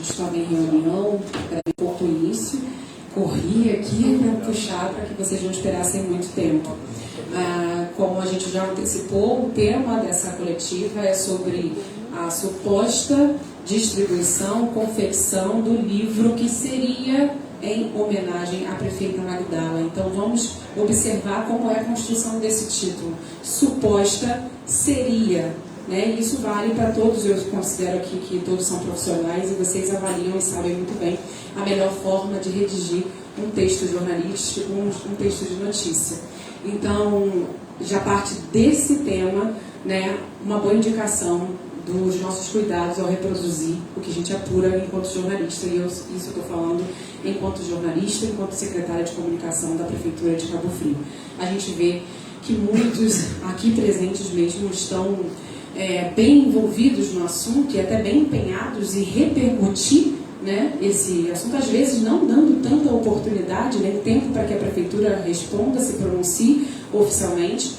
estava em reunião, era um pouco início, corri aqui para puxar para que vocês não esperassem muito tempo. Como a gente já antecipou, o tema dessa coletiva é sobre a suposta distribuição, confecção do livro que seria em homenagem à prefeita Magdala. Então vamos observar como é a construção desse título. Suposta seria, né? Isso vale para todos, eu considero aqui que todos são profissionais e vocês avaliam e sabem muito bem a melhor forma de redigir um texto jornalístico, um texto de notícia. Então, já parte desse tema, né, uma boa indicação dos nossos cuidados ao reproduzir o que a gente apura enquanto jornalista. E isso eu estou falando enquanto jornalista, enquanto secretária de comunicação da Prefeitura de Cabo Frio. A gente vê que muitos aqui presentes mesmo estão bem envolvidos no assunto e até bem empenhados em repercutir, né, esse assunto, às vezes não dando tanta oportunidade, nem tempo para que a Prefeitura responda, se pronuncie oficialmente.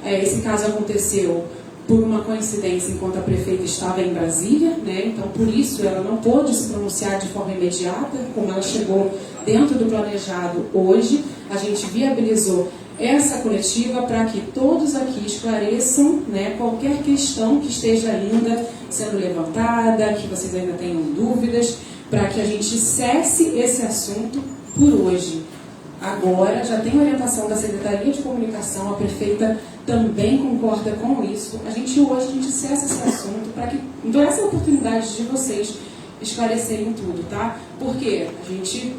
Esse caso aconteceu por uma coincidência enquanto a prefeita estava em Brasília, né? Então por isso ela não pôde se pronunciar de forma imediata, como ela chegou dentro do planejado hoje. A gente viabilizou essa coletiva para que todos aqui esclareçam, né, qualquer questão que esteja ainda sendo levantada, que vocês ainda tenham dúvidas, para que a gente cesse esse assunto por hoje. Agora, já tem orientação da Secretaria de Comunicação, a prefeita também concorda com isso. Hoje a gente cessa esse assunto para que, então, essa é a oportunidade de vocês esclarecerem tudo, tá? Porque a gente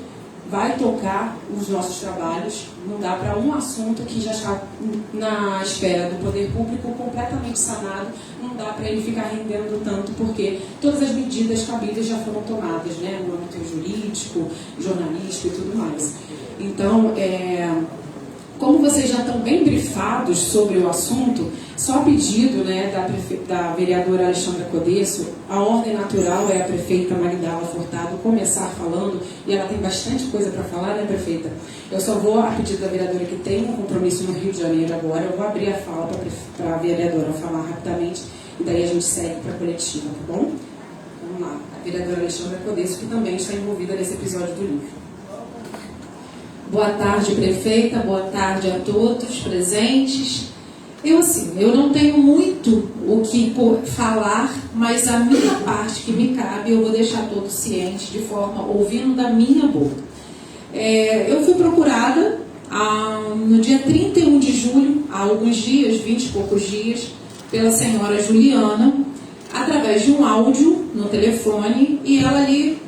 vai tocar os nossos trabalhos, não dá para um assunto que já está na esfera do poder público completamente sanado, não dá para ele ficar rendendo tanto, porque todas as medidas cabíveis já foram tomadas, né, no âmbito jurídico, jornalístico e tudo mais. Então, como vocês já estão bem brifados sobre o assunto, só a pedido, né, da vereadora Alexandra Codesso, a ordem natural é a prefeita Magdala Furtado começar falando, e ela tem bastante coisa para falar, né, prefeita? Eu só vou, a pedido da vereadora que tem um compromisso no Rio de Janeiro agora, eu vou abrir a fala para a vereadora falar rapidamente, e daí a gente segue para a coletiva, tá bom? Vamos lá, a vereadora Alexandra Codesso, que também está envolvida nesse episódio do livro. Boa tarde, prefeita, boa tarde a todos presentes. Eu não tenho muito o que falar, mas a minha parte que me cabe, eu vou deixar todos cientes, de forma, ouvindo da minha boca. Eu fui procurada no dia 31 de julho, há alguns dias, 20 e poucos dias, pela senhora Juliana, através de um áudio no telefone, e ela ali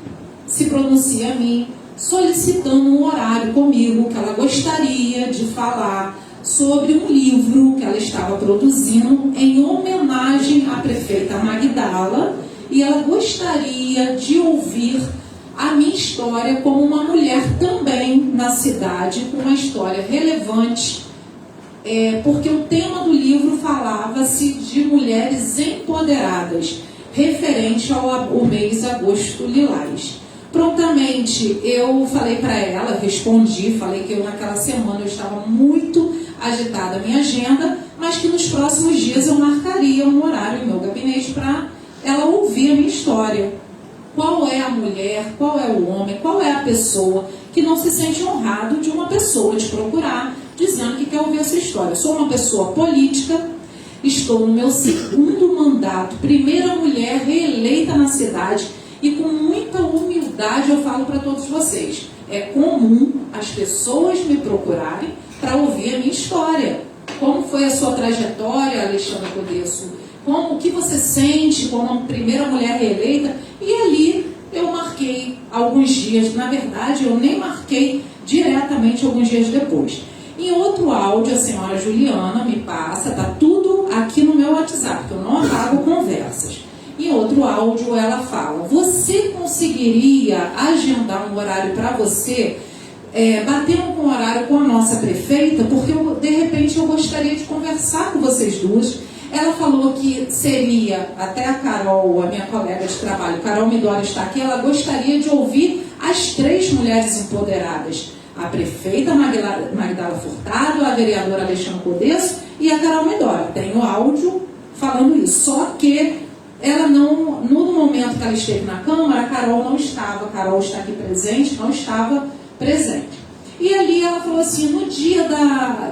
se pronuncia a mim, solicitando um horário comigo, que ela gostaria de falar sobre um livro que ela estava produzindo em homenagem à prefeita Magdala, e ela gostaria de ouvir a minha história como uma mulher também na cidade, com uma história relevante, porque o tema do livro falava-se de mulheres empoderadas, referente ao mês agosto lilás. Prontamente eu falei para ela, respondi, falei que naquela semana eu estava muito agitada a minha agenda, mas que nos próximos dias eu marcaria um horário em meu gabinete para ela ouvir a minha história. Qual é a mulher, qual é o homem, qual é a pessoa que não se sente honrado de uma pessoa te procurar, dizendo que quer ouvir a sua história. Eu sou uma pessoa política, estou no meu segundo mandato, primeira mulher reeleita na cidade, e com muita humildade eu falo para todos vocês, é comum as pessoas me procurarem para ouvir a minha história. Como foi a sua trajetória, Alexandra Codesso? O que você sente como a primeira mulher reeleita? E ali eu marquei alguns dias, na verdade eu nem marquei diretamente alguns dias depois. Em outro áudio, a senhora Juliana me passa, está tudo aqui no meu WhatsApp, que eu não apago conversas. Em outro áudio ela fala, você conseguiria agendar um horário para você, batendo com o horário com a nossa prefeita, porque de repente eu gostaria de conversar com vocês duas. Ela falou que seria, até a Carol, a minha colega de trabalho, Carol Midori está aqui, ela gostaria de ouvir as três mulheres empoderadas, a prefeita Magdala Furtado, a vereadora Alexandra Codesso e a Carol Midori. Tem o áudio falando isso, só que ela não, no momento que ela esteve na Câmara, a Carol não estava, a Carol está aqui presente, não estava presente. E ali ela falou assim, no dia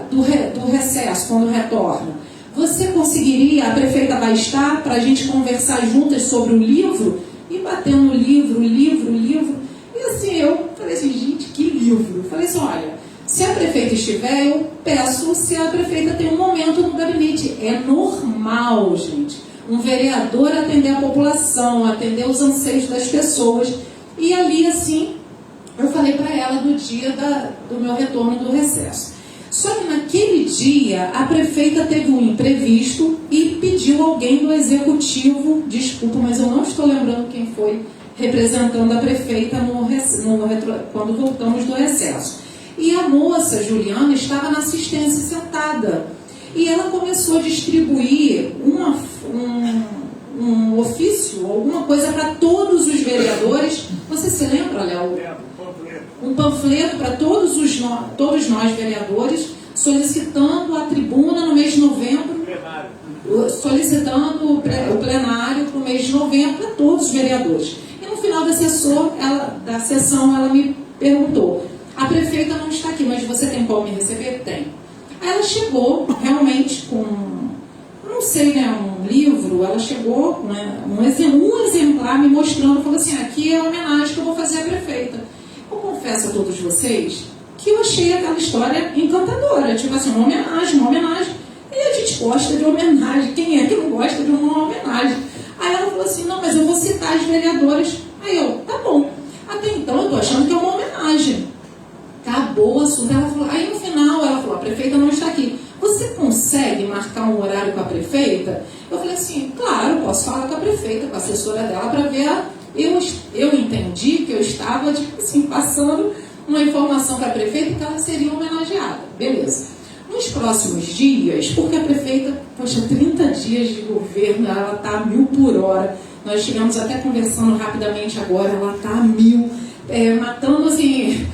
do recesso, quando retorna, você conseguiria, a prefeita vai estar para a gente conversar juntas sobre o livro? E batendo livro. E assim, eu falei assim, gente, que livro? Eu falei assim, olha, se a prefeita estiver, eu peço se a prefeita tem um momento no gabinete. É normal, gente, um vereador atender a população, atender os anseios das pessoas. E ali, assim, eu falei para ela do dia do meu retorno do recesso. Só que naquele dia, a prefeita teve um imprevisto e pediu alguém do executivo, desculpa, mas eu não estou lembrando quem foi representando a prefeita quando voltamos do recesso. E a moça, Juliana, estava na assistência sentada. E ela começou a distribuir um ofício, alguma coisa para todos os vereadores. Você se lembra, Léo? Um panfleto para todos nós vereadores, solicitando a tribuna no mês de novembro, solicitando o plenário para o mês de novembro para todos os vereadores. E no final da sessão ela me perguntou, a prefeita não está aqui, mas você tem como me receber? Tem. Aí ela chegou realmente com, não sei, né, um livro, ela chegou, né, um exemplar me mostrando, falou assim, aqui é a homenagem que eu vou fazer à prefeita. Eu confesso a todos vocês que eu achei aquela história encantadora, tipo assim, uma homenagem, e a gente gosta de homenagem, quem é que não gosta de uma homenagem? Aí ela falou assim, não, mas eu vou citar as vereadoras. Aí eu, tá bom, até então eu tô achando que é uma homenagem. Acabou o assunto, ela falou, aí no final ela falou, a prefeita não está aqui, você consegue marcar um horário com a prefeita? Eu falei assim, claro, posso falar com a prefeita, com a assessora dela, para ver eu entendi que eu estava, tipo assim, passando uma informação para a prefeita que ela seria homenageada. Beleza. Nos próximos dias, porque a prefeita, poxa, 30 dias de governo, ela está a 1000 por hora. Nós estivemos até conversando rapidamente agora, ela está a 1000, matando, assim,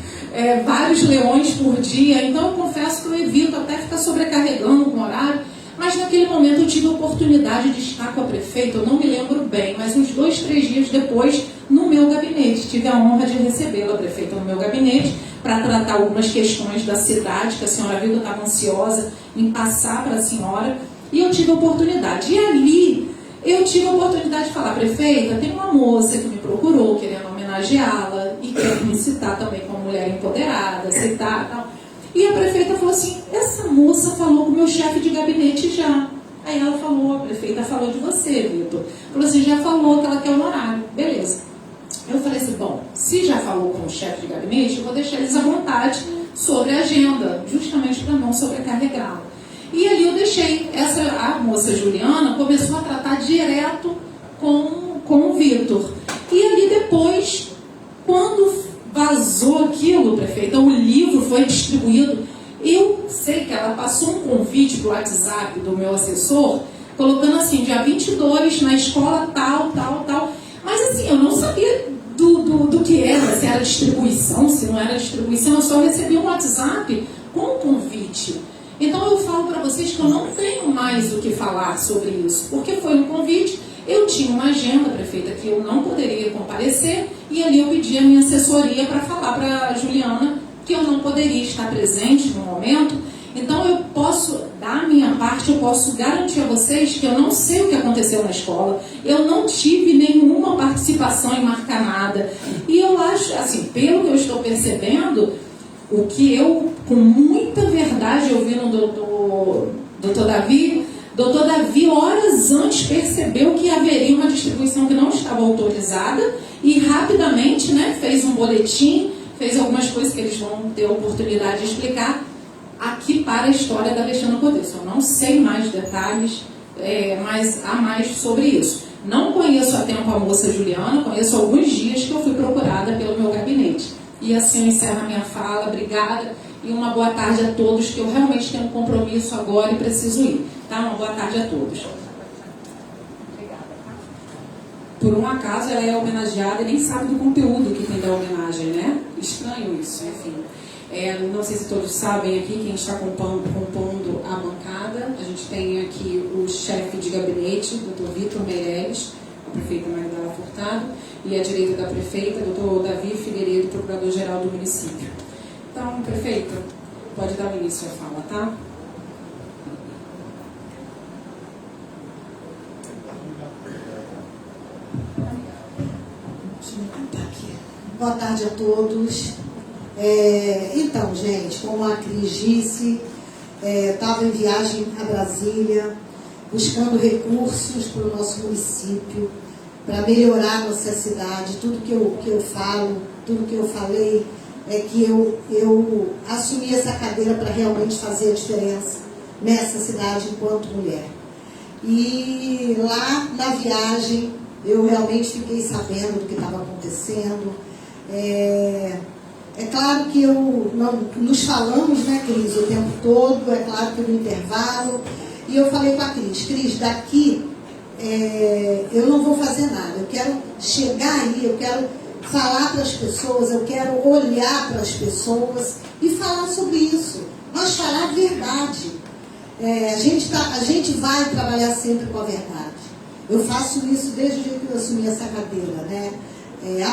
vários leões por dia. Então, eu confesso que eu evito até ficar sobrecarregando com o horário. Mas naquele momento eu tive a oportunidade de estar com a prefeita, eu não me lembro bem, mas uns 2, 3 dias depois, no meu gabinete. Tive a honra de recebê-la, a prefeita, no meu gabinete, para tratar algumas questões da cidade, que a senhora viu que eu estava ansiosa em passar para a senhora, e eu tive a oportunidade. E ali, eu tive a oportunidade de falar, prefeita, tem uma moça que me procurou, querendo homenageá-la, e quer me citar também como mulher empoderada, citar tal. E a prefeita falou assim, essa moça falou com o meu chefe de gabinete já. Aí ela falou, a prefeita falou de você, Vitor. Falou assim, já falou que ela quer um horário. Beleza. Eu falei assim, bom, se já falou com o chefe de gabinete, eu vou deixar eles à vontade sobre a agenda, justamente para não sobrecarregá-la. E ali eu deixei, a moça Juliana começou a tratar direto com o Vitor. E ali depois, quando vazou aquilo, prefeita, o livro foi distribuído, eu sei que ela passou um convite para o WhatsApp do meu assessor, colocando assim, dia 22, na escola tal, mas assim, eu não sabia do que era, se era distribuição, se não era distribuição, eu só recebi um WhatsApp com o convite. Então eu falo para vocês que eu não tenho mais o que falar sobre isso, porque foi um convite. Eu tinha uma agenda, prefeita, que eu não poderia comparecer, e ali eu pedi a minha assessoria para falar para a Juliana que eu não poderia estar presente no momento. Então eu posso, da minha parte, eu posso garantir a vocês que eu não sei o que aconteceu na escola, eu não tive nenhuma participação em marcar nada. E eu acho, assim, pelo que eu estou percebendo, o que eu, com muita verdade, ouvi no doutor Davi, Doutor Davi, horas antes, percebeu que haveria uma distribuição que não estava autorizada e rapidamente, né, fez um boletim, fez algumas coisas que eles vão ter a oportunidade de explicar aqui para a história da Alexandra Cordeiro. Eu não sei mais detalhes, mas há mais sobre isso. Não conheço a tempo a moça Juliana, conheço alguns dias que eu fui procurada pelo meu gabinete. E assim eu encerro a minha fala. Obrigada e uma boa tarde a todos, que eu realmente tenho um compromisso agora e preciso ir. Tá? Uma boa tarde a todos. por um acaso ela é homenageada e nem sabe do conteúdo que tem da homenagem, né? Estranho isso, enfim. Não sei se todos sabem aqui, quem está compondo a bancada, a gente tem aqui o chefe de gabinete, Dr. Vitor Meirelles, a prefeita Magdala Furtado, e à direita da prefeita, Dr. Davi Figueiredo, procurador-geral do município. Então, prefeita, pode dar o início à fala, tá? Boa tarde a todos. Então, gente, como a Cris disse, estava em viagem a Brasília, buscando recursos para o nosso município, para melhorar a nossa cidade. Tudo que eu falo, tudo que eu falei, é que eu assumi essa cadeira para realmente fazer a diferença nessa cidade enquanto mulher. E lá na viagem, eu realmente fiquei sabendo do que estava acontecendo. É claro que nos falamos, né, Cris, o tempo todo, é claro que no intervalo, e eu falei com a Cris, daqui eu não vou fazer nada, eu quero chegar aí, eu quero falar para as pessoas, eu quero olhar para as pessoas e falar sobre isso, mas falar a verdade. A gente vai trabalhar sempre com a verdade. Eu faço isso desde o dia que eu assumi essa cadeira, né?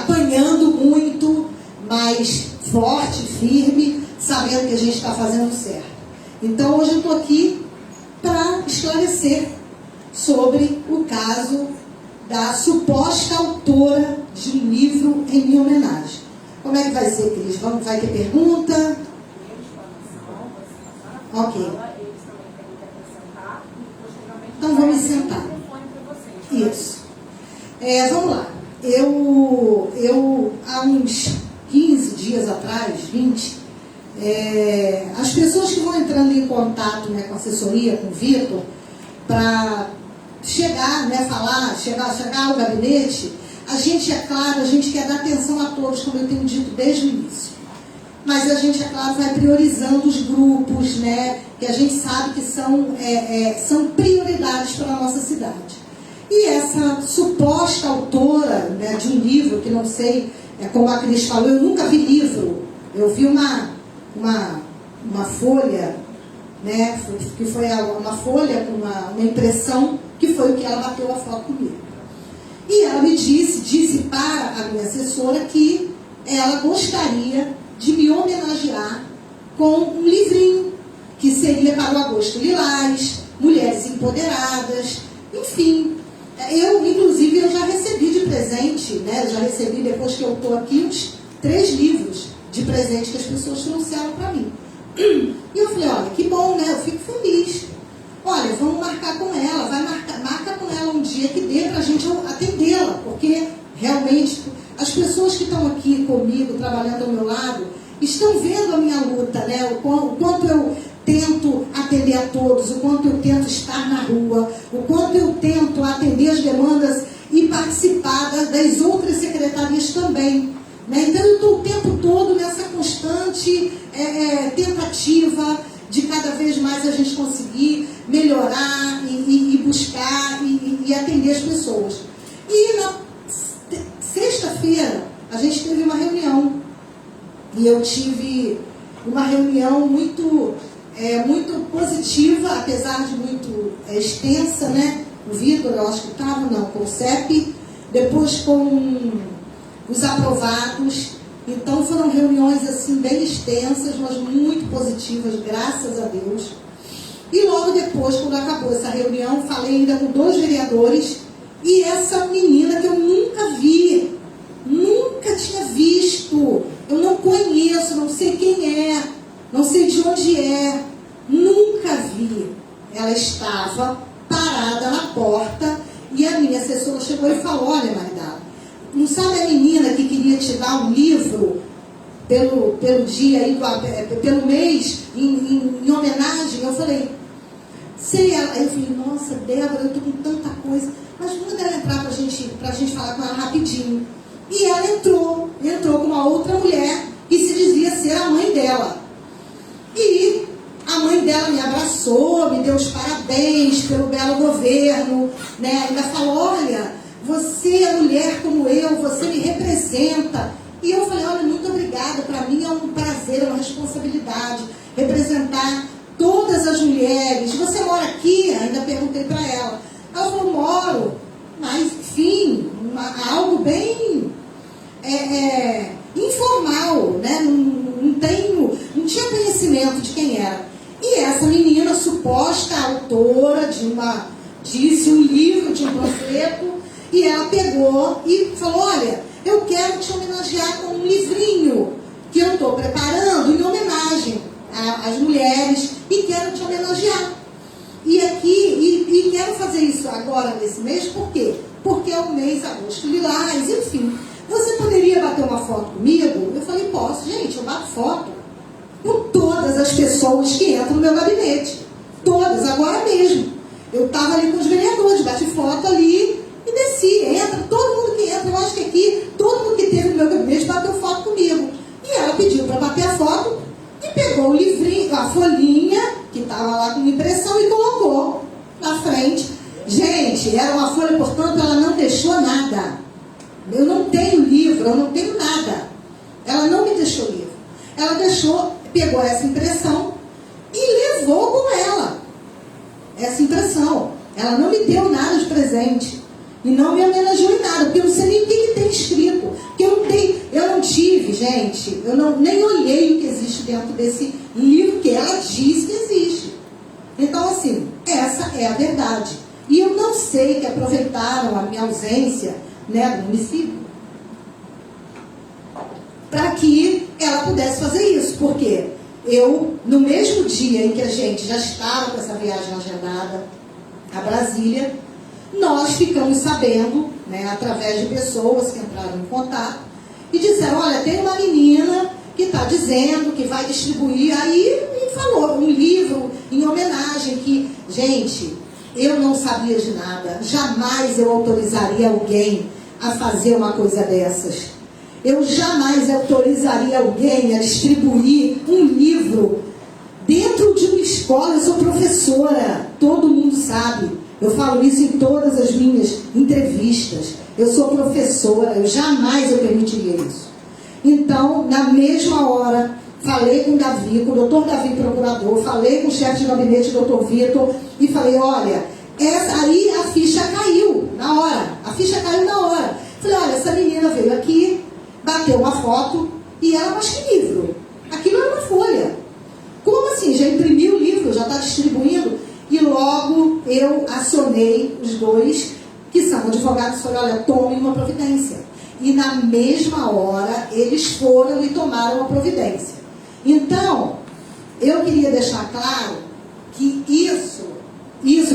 Apanhando muito, mas forte, firme, sabendo que a gente está fazendo certo. Então, hoje eu estou aqui para esclarecer sobre o caso da suposta autora de um livro em minha homenagem. Como é que vai ser, Cris? Vai ter pergunta? Ok. Então, vamos sentar. Isso. Vamos lá. Eu há uns 15 dias atrás, 20, as pessoas que vão entrando em contato, né, com a assessoria, com o Vitor, para chegar, né, chegar ao gabinete, a gente, é claro, a gente quer dar atenção a todos, como eu tenho dito desde o início. Mas a gente, é claro, vai priorizando os grupos, né, que a gente sabe que são prioridades para a nossa cidade. E essa suposta autora, né, de um livro, que não sei, como a Cris falou, eu nunca vi livro. Eu vi uma folha, né, que foi uma folha com uma impressão, que foi o que ela bateu a foto comigo. E ela me disse para a minha assessora que ela gostaria de me homenagear com um livrinho, que seria para o Agosto Lilás, Mulheres Empoderadas, enfim. Inclusive, eu já recebi de presente, né? Eu já recebi, depois que eu estou aqui, uns 3 livros de presente que as pessoas trouxeram para mim. E eu falei, olha, que bom, né? Eu fico feliz. Olha, vamos marcar com ela, marca com ela um dia que dê para a gente atendê-la, porque realmente as pessoas que estão aqui comigo, trabalhando ao meu lado, estão vendo a minha luta, né? O quanto eu tento atender a todos, o quanto eu tento estar na rua, o quanto eu tento atender as demandas e participar das outras secretarias também. Né? Então eu estou o tempo todo nessa constante tentativa de cada vez mais a gente conseguir melhorar e buscar e atender as pessoas. E na sexta-feira a gente teve uma reunião, e eu tive uma reunião muito positiva, apesar de muito extensa, né? O Vitor, eu acho que estava, com o CEP, depois com os aprovados. Então foram reuniões assim bem extensas, mas muito positivas, graças a Deus. E logo depois, quando acabou essa reunião, falei ainda com 2 vereadores, e essa menina que eu nunca vi, nunca tinha visto, eu não conheço, não sei quem é, não sei de onde é, nunca vi. Ela estava parada na porta e a minha assessora chegou e falou, olha, Magdala, não sabe a menina que queria te dar um livro pelo dia, aí, pelo mês, em homenagem? Eu falei, sei. Aí eu falei, nossa, Débora, eu estou com tanta coisa, mas manda ela entrar para a gente falar com ela rapidinho. E ela entrou com uma outra mulher que se dizia ser a mãe dela. E a mãe dela me abraçou, me deu os parabéns pelo belo governo, né? Ainda falou, olha, você é mulher como eu, você me representa. E eu falei, olha, muito obrigada, para mim é um prazer, é uma responsabilidade representar todas as mulheres. Você mora aqui? Ainda perguntei para ela. Ela falou, moro, mas enfim, algo bem informal, né? Não tinha conhecimento de quem era. E essa menina, suposta autora disse um livro de um panfleto, e ela pegou e falou, olha, eu quero te homenagear com um livrinho que eu estou preparando em homenagem às mulheres, e quero te homenagear. E quero fazer isso agora nesse mês, por quê? Porque é o mês Agosto Lilás, enfim. Você poderia bater uma foto comigo? Eu falei, posso. Gente, eu bato foto com todas as pessoas que entram no meu gabinete. Todas, agora mesmo. Eu estava ali com os vereadores, bati foto ali e desci. Entra, todo mundo que entra, eu acho que aqui, todo mundo que teve no meu gabinete bateu foto comigo. E ela pediu para bater a foto e pegou o livrinho, a folhinha, que estava lá com impressão, e colocou na frente. Gente, era uma folha, portanto, ela não deixou nada. Eu não tenho livro, eu não tenho nada. Ela não me deixou livro. Ela pegou essa impressão e levou com ela essa impressão. Ela não me deu nada de presente. E não me homenageou em nada, porque eu não sei nem o que tem escrito. Porque eu não tive, gente, nem olhei o que existe dentro desse livro que ela diz que existe. Então, assim, essa é a verdade. E eu não sei que aproveitaram a minha ausência, né, do município para que ela pudesse fazer isso. Porque eu, no mesmo dia em que a gente já estava com essa viagem agendada a Brasília, nós ficamos sabendo, né, através de pessoas que entraram em contato e disseram, olha, tem uma menina que está dizendo que vai distribuir, aí me falou um livro em homenagem que, gente, eu não sabia de nada, jamais eu autorizaria alguém a fazer uma coisa dessas. Eu jamais autorizaria alguém a distribuir um livro dentro de uma escola. Eu sou professora, todo mundo sabe. Eu falo isso em todas as minhas entrevistas. Eu sou professora, eu jamais permitiria isso. Então, na mesma hora, falei com o Davi, com o doutor Davi, procurador, falei com o chefe de gabinete, doutor Vitor, e falei, olha, aí a ficha caiu na hora. A ficha caiu na hora. Falei, olha, essa menina veio aqui, bateu uma foto, e ela, mas que livro? Aquilo era uma folha. Como assim? Já imprimiu o livro, já está distribuindo? E logo eu acionei os dois, que são advogados, falei, olha, tomem uma providência. E na mesma hora, eles foram e tomaram a providência. Então, eu queria deixar claro que isso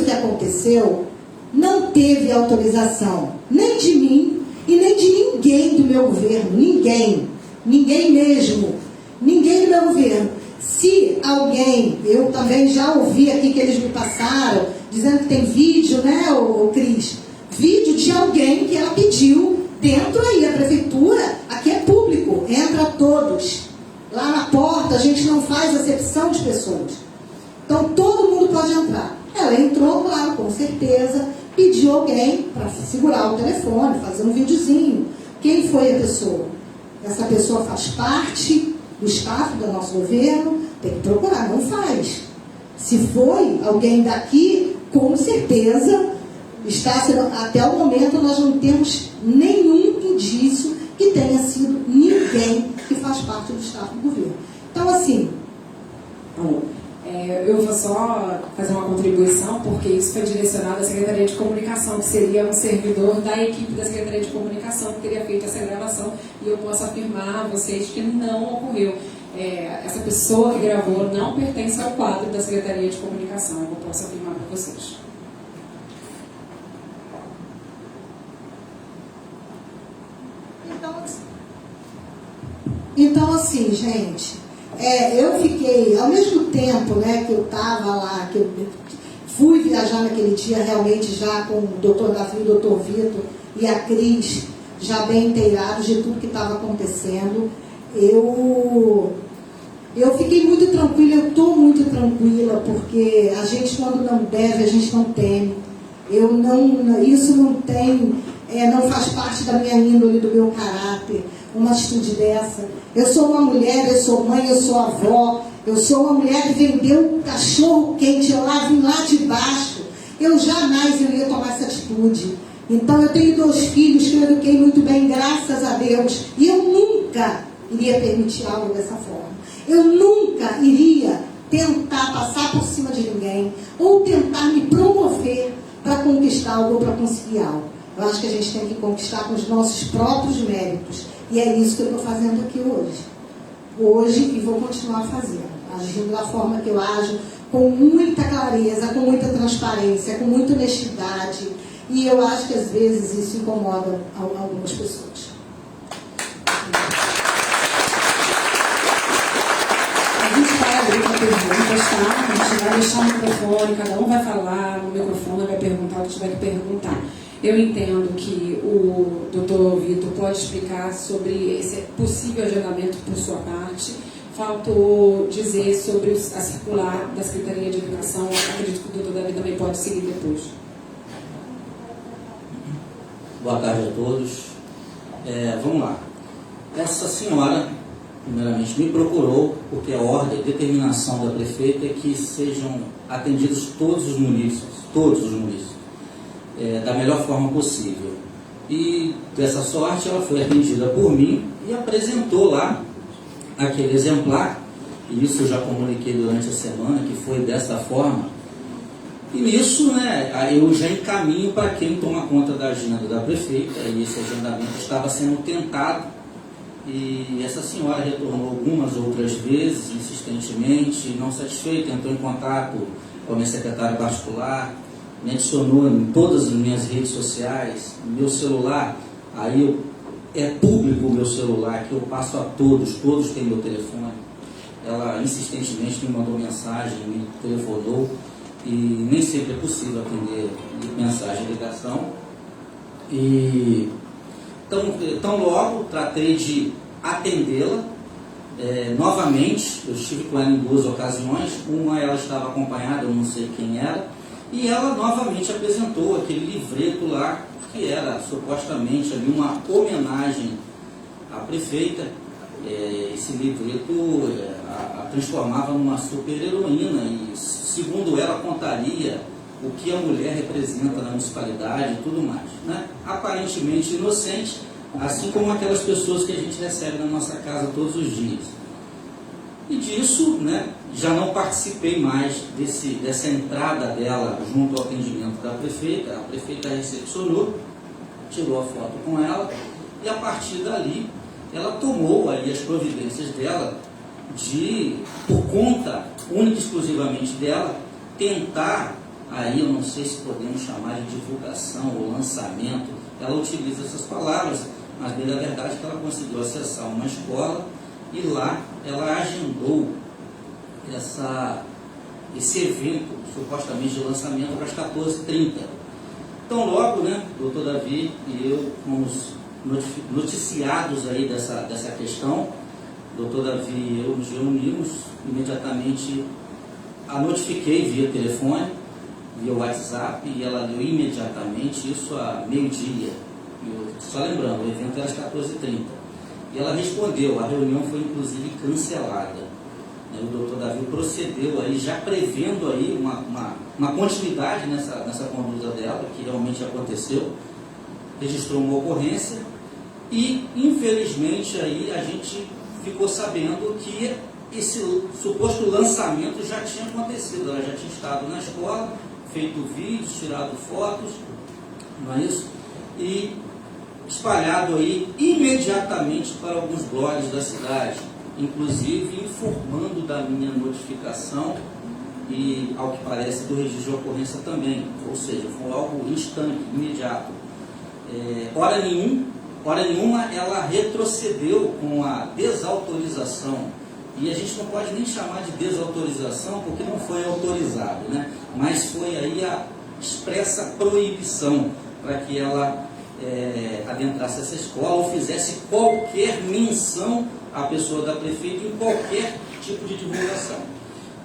que aconteceu, não teve autorização, nem de mim e nem de ninguém do meu governo. Ninguém mesmo. Ninguém do meu governo. Se alguém, eu também já ouvi aqui que eles me passaram, dizendo que tem vídeo, né, o Cris? Vídeo de alguém que ela pediu dentro aí, a prefeitura, aqui é público, entra todos. Lá na porta a gente não faz acepção de pessoas. Então todo mundo pode entrar. Ela entrou, claro, com certeza, pediu alguém para segurar o telefone, fazer um videozinho. Quem foi a pessoa? Essa pessoa faz parte do staff do nosso governo, tem que procurar, não faz. Se foi alguém daqui, com certeza, até o momento nós não temos nenhum indício que tenha sido ninguém que faz parte do staff do governo. Então, assim... eu vou só fazer uma contribuição, porque isso foi direcionado à Secretaria de Comunicação, que seria um servidor da equipe da Secretaria de Comunicação que teria feito essa gravação, e eu posso afirmar a vocês que não ocorreu. Essa pessoa que gravou não pertence ao quadro da Secretaria de Comunicação, eu posso afirmar para vocês. Então, assim, gente... eu fiquei, ao mesmo tempo, né, que eu estava lá, que eu fui viajar naquele dia realmente já com o doutor Davi, o doutor Vitor e a Cris, já bem inteirados de tudo que estava acontecendo, eu fiquei muito tranquila, eu estou muito tranquila, porque a gente, quando não deve, a gente não teme. Isso não tem não faz parte da minha índole, do meu caráter, uma atitude dessa. Eu sou uma mulher, eu sou mãe, eu sou avó, eu sou uma mulher que vendeu um cachorro quente, eu lá vim lá de baixo. Eu jamais iria tomar essa atitude. Então eu tenho 2 filhos que eu eduquei muito bem, graças a Deus. E eu nunca iria permitir algo dessa forma. Eu nunca iria tentar passar por cima de ninguém ou tentar me promover para conquistar algo ou para conseguir algo. Eu acho que a gente tem que conquistar com os nossos próprios méritos. E é isso que eu estou fazendo aqui hoje. E vou continuar fazendo. Agindo da forma que eu ajo, com muita clareza, com muita transparência, com muita honestidade. E eu acho que às vezes isso incomoda algumas pessoas. A gente vai abrir para perguntas, tá? A gente vai deixar o microfone, cada um vai falar no microfone, vai perguntar o que tiver que perguntar. Eu entendo que o doutor Vitor pode explicar sobre esse possível agendamento por sua parte. Faltou dizer sobre a circular da Secretaria de Educação. Acredito que o doutor Davi também pode seguir depois. Boa tarde a todos. Vamos lá. Essa senhora, primeiramente, me procurou porque a ordem, a determinação da prefeita é que sejam atendidos todos os munícipes, da melhor forma possível. E, dessa sorte, ela foi atendida por mim e apresentou lá aquele exemplar, e isso eu já comuniquei durante a semana, que foi dessa forma. E nisso, eu já encaminho para quem toma conta da agenda da prefeita, e esse agendamento estava sendo tentado, e essa senhora retornou algumas outras vezes, insistentemente, não satisfeita, entrou em contato com a minha secretária particular, me adicionou em todas as minhas redes sociais, meu celular, é público o meu celular, que eu passo a todos têm meu telefone. Ela insistentemente me mandou mensagem, me telefonou, e nem sempre é possível atender mensagem e ligação. E então logo tratei de atendê-la novamente. Eu estive com ela em 2 ocasiões, uma ela estava acompanhada, eu não sei quem era, e ela novamente apresentou aquele livreto lá, que era supostamente ali uma homenagem à prefeita. Esse livreto a transformava numa super-heroína e, segundo ela, contaria o que a mulher representa na municipalidade e tudo mais, né? Aparentemente inocente, assim como aquelas pessoas que a gente recebe na nossa casa todos os dias. E disso, já não participei mais dessa entrada dela junto ao atendimento da prefeita. A prefeita recepcionou, tirou a foto com ela, e a partir dali ela tomou aí as providências dela de, por conta única e exclusivamente dela, tentar, aí eu não sei se podemos chamar de divulgação ou lançamento, ela utiliza essas palavras, mas bem a verdade é que ela conseguiu acessar uma escola e lá ela agendou esse evento, supostamente de lançamento, para as 14h30. Então logo, doutor Davi e eu fomos noticiados aí dessa questão. Doutor Davi e eu nos reunimos, imediatamente a notifiquei via telefone, via WhatsApp, e ela deu imediatamente, isso a meio-dia. Só lembrando, o evento era às 14h30. E ela respondeu, a reunião foi inclusive cancelada. O doutor Davi procedeu aí, já prevendo aí uma continuidade nessa conduta dela, que realmente aconteceu, registrou uma ocorrência, e infelizmente aí a gente ficou sabendo que esse suposto lançamento já tinha acontecido. Ela já tinha estado na escola, feito vídeos, tirado fotos, não é isso? E espalhado aí imediatamente para alguns blogs da cidade, inclusive informando da minha notificação e, ao que parece, do registro de ocorrência também. Ou seja, foi algo instante, imediato. Hora nenhuma ela retrocedeu com a desautorização. E a gente não pode nem chamar de desautorização, porque não foi autorizado, mas foi aí a expressa proibição para que ela adentrasse essa escola ou fizesse qualquer menção à pessoa da prefeita em qualquer tipo de divulgação.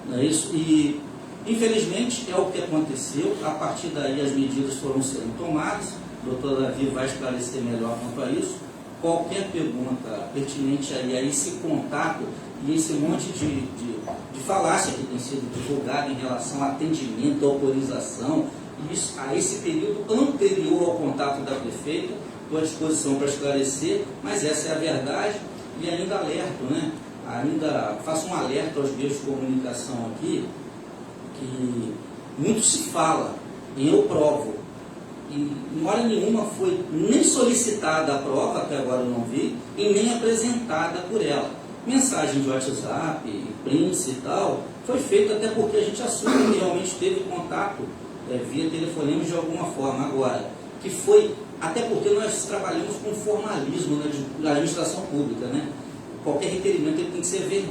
Não é isso? E, infelizmente, é o que aconteceu. A partir daí, as medidas foram sendo tomadas. o doutor Davi vai esclarecer melhor quanto a isso. Qualquer pergunta pertinente a esse contato e esse monte de falácia que tem sido divulgada em relação a atendimento, autorização, isso, a esse período anterior ao contato da prefeita, estou à disposição para esclarecer, mas essa é a verdade. E ainda alerto, né? Ainda faço um alerta aos meios de comunicação aqui, que muito se fala em eu provo, e em hora nenhuma foi nem solicitada a prova, até agora eu não vi, e nem apresentada por ela. Mensagem de WhatsApp, prints e tal, foi feito até porque a gente assume que realmente teve contato via telefonema de alguma forma. Agora, que foi, até porque nós trabalhamos com formalismo na administração pública, né? Qualquer requerimento ele tem que ser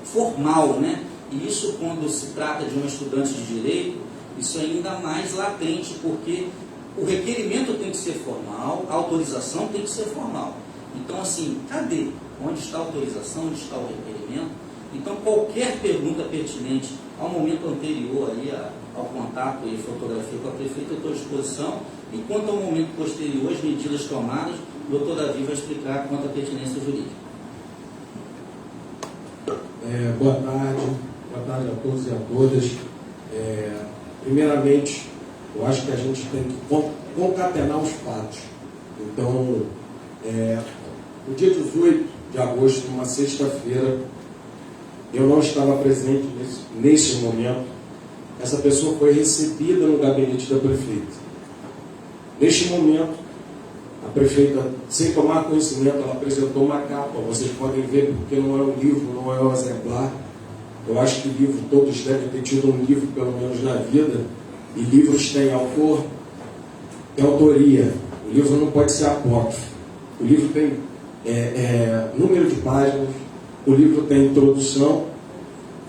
formal, né? E isso, quando se trata de um estudante de direito, isso é ainda mais latente, porque o requerimento tem que ser formal, a autorização tem que ser formal. Então, assim, cadê? Onde está a autorização? Onde está o requerimento? Então, qualquer pergunta pertinente ao momento anterior aí, ao contato e fotografia com a prefeita, eu estou à disposição. E quanto ao momento posterior, as medidas tomadas, o doutor Davi vai explicar quanto à pertinência jurídica. Boa tarde a todos e a todas. Primeiramente, eu acho que a gente tem que concatenar os fatos. Então, no dia 18 de agosto, numa sexta-feira, eu não estava presente nesse momento. Essa pessoa foi recebida no gabinete da prefeita. Neste momento, a prefeita, sem tomar conhecimento, ela apresentou uma capa. Vocês podem ver, porque não é um livro, não é um exemplar. Eu acho que livro, todos devem ter tido um livro, pelo menos na vida, e livros têm autor, tem autoria. O livro não pode ser apócrifo. O livro tem número de páginas, o livro tem introdução,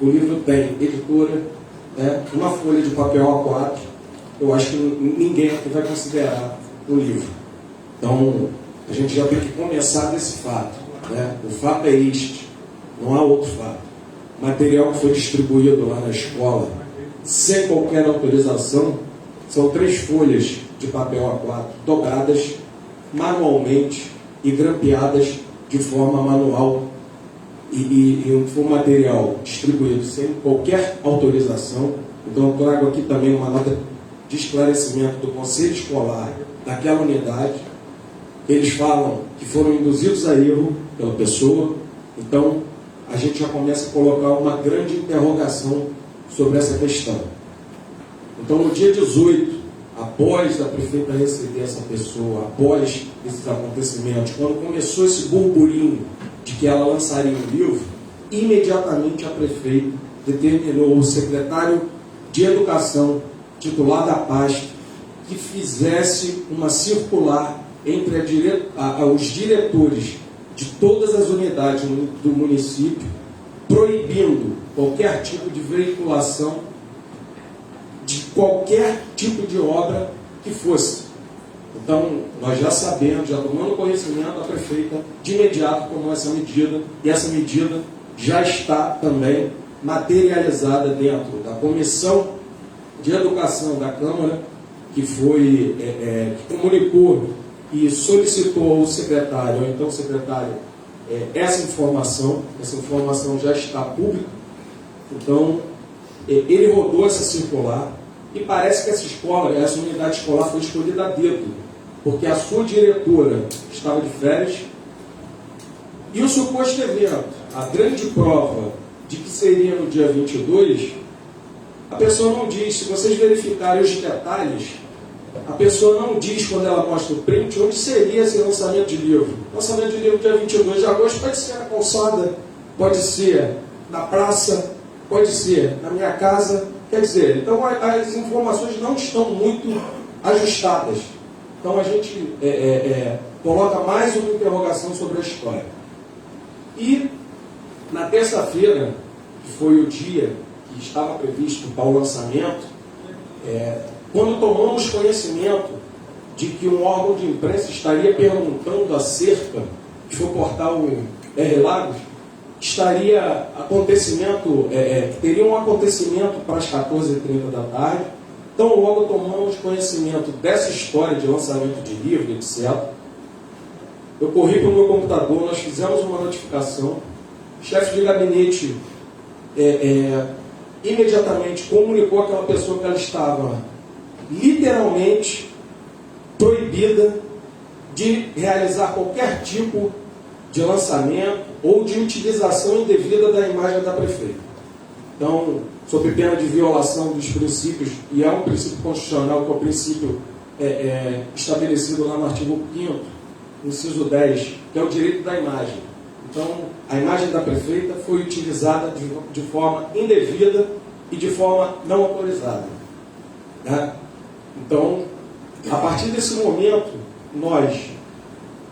o livro tem editora, uma folha de papel A4. Eu acho que ninguém aqui vai considerar um livro. Então, a gente já tem que começar desse fato, né? O fato é este, não há outro fato. O material que foi distribuído lá na escola, sem qualquer autorização, são 3 folhas de papel A4 dobradas manualmente e grampeadas de forma manual, e foi um material distribuído sem qualquer autorização. Então, eu trago aqui também uma nota de esclarecimento do Conselho Escolar daquela unidade. Eles falam que foram induzidos a erro pela pessoa. Então, a gente já começa a colocar uma grande interrogação sobre essa questão. Então, no dia 18, após a prefeita receber essa pessoa, após esses acontecimentos, quando começou esse burburinho de que ela lançaria um livro, imediatamente a prefeita determinou o secretário de Educação, titular da pasta, que fizesse uma circular entre os diretores de todas as unidades do município, proibindo qualquer tipo de veiculação de qualquer tipo de obra que fosse. Então, nós já sabemos, já tomando conhecimento, a prefeita de imediato tomou essa medida, e essa medida já está também materializada dentro da Comissão de Educação da Câmara, que foi, que comunicou e solicitou ao secretário, ou então o secretário, essa informação já está pública. Então, ele rodou essa circular, e parece que essa unidade escolar foi escolhida a dedo, porque a sua diretora estava de férias, e o suposto evento, a grande prova de que seria no dia 22, a pessoa não diz. Se vocês verificarem os detalhes, a pessoa não diz, quando ela mostra o print, onde seria esse lançamento de livro. Lançamento de livro dia 22 de agosto pode ser na calçada, pode ser na praça, pode ser na minha casa. Quer dizer, então as informações não estão muito ajustadas. Então a gente coloca mais uma interrogação sobre a história. E na terça-feira, que foi o dia que estava previsto para o lançamento, quando tomamos conhecimento de que um órgão de imprensa estaria perguntando acerca, que foi o portal R Lagos, teria um acontecimento para as 14h30 da tarde, Então, logo tomamos conhecimento dessa história de lançamento de livro, etc. Eu corri para o meu computador, nós fizemos uma notificação, o chefe de gabinete imediatamente comunicou àquela pessoa que ela estava literalmente proibida de realizar qualquer tipo de lançamento ou de utilização indevida da imagem da prefeita. Então, sob pena de violação dos princípios, e é um princípio constitucional, que é o princípio estabelecido lá no artigo 5º, inciso 10, que é o direito da imagem. Então, a imagem da prefeita foi utilizada de forma indevida e de forma não autorizada. Né? Então, a partir desse momento, nós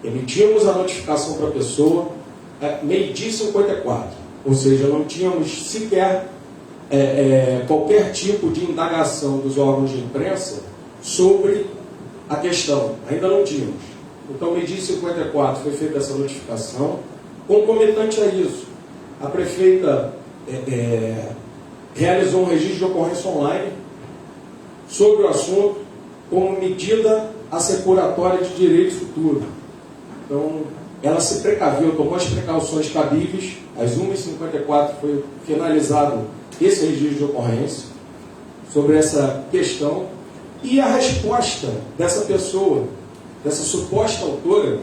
emitimos a notificação para a pessoa, meio-dia 54, ou seja, não tínhamos sequer qualquer tipo de indagação dos órgãos de imprensa sobre a questão, ainda não tínhamos. Então, meio-dia 54 foi feita essa notificação. Concomitante a isso, a prefeita realizou um registro de ocorrência online sobre o assunto como medida assecuratória de direito futuro. Então, ela se precaviu, tomou as precauções cabíveis. Às 1h54 foi finalizado esse registro de ocorrência sobre essa questão. E a resposta dessa pessoa, dessa suposta autora,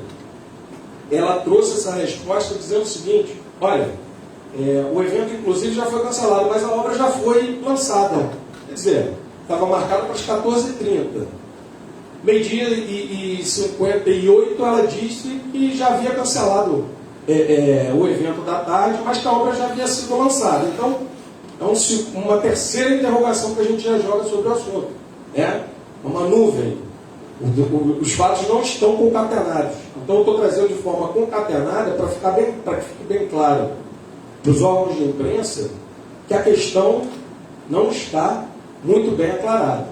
ela trouxe essa resposta dizendo o seguinte: olha, o evento inclusive já foi cancelado, mas a obra já foi lançada. Quer dizer, estava marcada para as 14h30. Meio-dia e 58 ela disse que já havia cancelado o evento da tarde, mas que a obra já havia sido lançada. Então, é uma terceira interrogação que a gente já joga sobre o assunto. Uma nuvem. Os fatos não estão concatenados. Então, eu estou trazendo de forma concatenada para que fique bem claro para os órgãos de imprensa que a questão não está muito bem aclarada.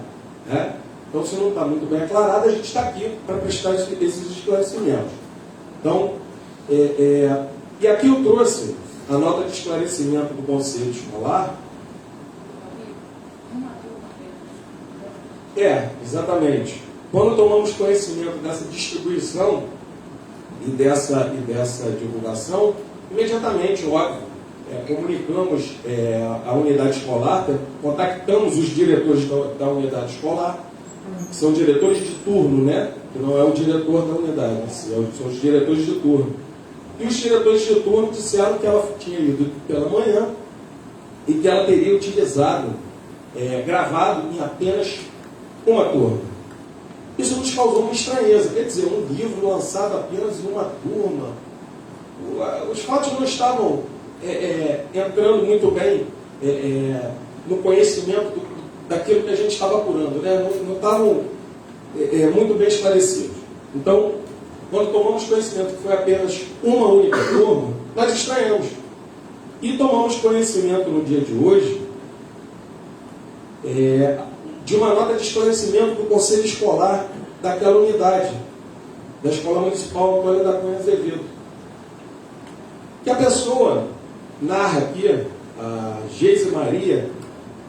Né? Então, se não está muito bem aclarada, a gente está aqui para prestar esses esclarecimentos. Então, e aqui eu trouxe a nota de esclarecimento do Conselho Escolar. Exatamente. Quando tomamos conhecimento dessa distribuição e dessa divulgação, imediatamente, óbvio, comunicamos a unidade escolar, contactamos os diretores da unidade escolar, que são diretores de turno, né? Que não é o diretor da unidade, são os diretores de turno. E os diretores de turno disseram que ela tinha ido pela manhã e que ela teria utilizado, gravado em apenas uma turma. Isso nos causou uma estranheza. Quer dizer, um livro lançado apenas em uma turma. Os fatos não estavam entrando muito bem no conhecimento daquilo que a gente estava apurando, né? Não estavam muito bem esclarecidos. Então, quando tomamos conhecimento que foi apenas uma única turma, nós estranhamos. E tomamos conhecimento no dia de hoje de uma nota de esclarecimento do Conselho Escolar daquela unidade, da Escola Municipal Antônio da Cunha Azevedo. Que a pessoa narra aqui, a Geise Maria,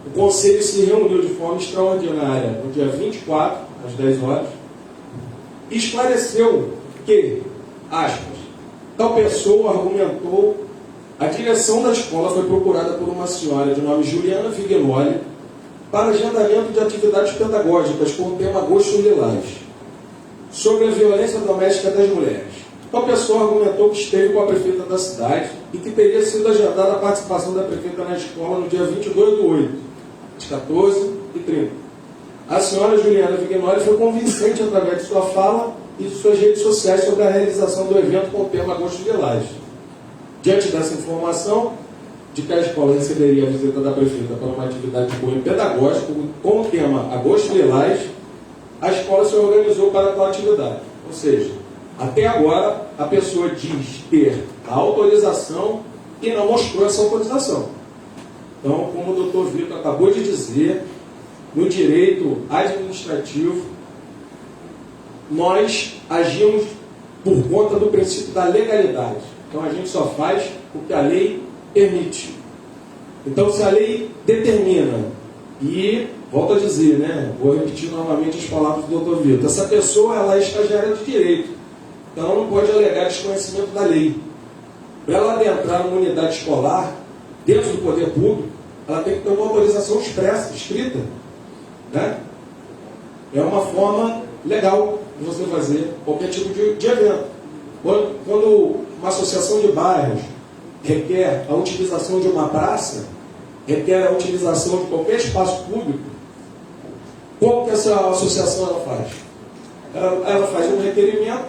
o Conselho se reuniu de forma extraordinária no dia 24, às 10 horas, e esclareceu que, aspas, tal pessoa argumentou, a direção da escola foi procurada por uma senhora de nome Juliana Vignoli para agendamento de atividades pedagógicas com o tema Agosto Lilás, sobre a violência doméstica das mulheres. Tal pessoa argumentou que esteve com a prefeita da cidade e que teria sido agendada a participação da prefeita na escola no dia 22/8, às 14h30. A senhora Juliana Vignoli foi convincente através de sua fala e de suas redes sociais sobre a realização do evento com o tema Agosto Lilás. Diante dessa informação, de que a escola receberia a visita da prefeita para uma atividade de cunho pedagógico com o tema Agosto Lilás, a escola se organizou para tal atividade. Ou seja, até agora a pessoa diz ter a autorização e não mostrou essa autorização. Então, como o doutor Vitor acabou de dizer, no direito administrativo, nós agimos por conta do princípio da legalidade. Então, a gente só faz o que a lei permite. Então, se a lei determina, e volto a dizer, né? Vou repetir novamente as palavras do Dr. Vitor. Essa pessoa, ela é estagiária de direito, então ela não pode alegar desconhecimento da lei. Para ela adentrar numa unidade escolar, dentro do poder público, ela tem que ter uma autorização expressa, escrita, né? É uma forma legal de você fazer qualquer tipo de evento. Quando uma associação de bairros requer a utilização de uma praça, requer a utilização de qualquer espaço público, como que essa associação ela faz? Ela faz um requerimento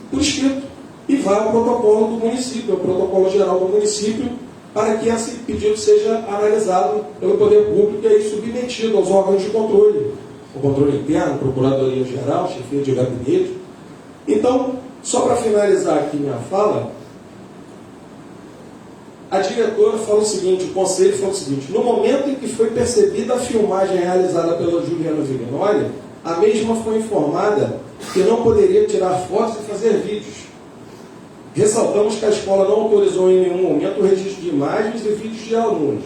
por escrito e vai ao protocolo do município, ao protocolo geral do município, para que esse pedido seja analisado pelo poder público e aí submetido aos órgãos de controle, o controle interno, Procuradoria Geral, chefia de gabinete. Então, só para finalizar aqui minha fala, a diretora fala o seguinte, o conselho fala o seguinte: no momento em que foi percebida a filmagem realizada pela Juliana Vignoli, a mesma foi informada que não poderia tirar fotos e fazer vídeos. Ressaltamos que a escola não autorizou em nenhum momento o registro de imagens e vídeos de alunos.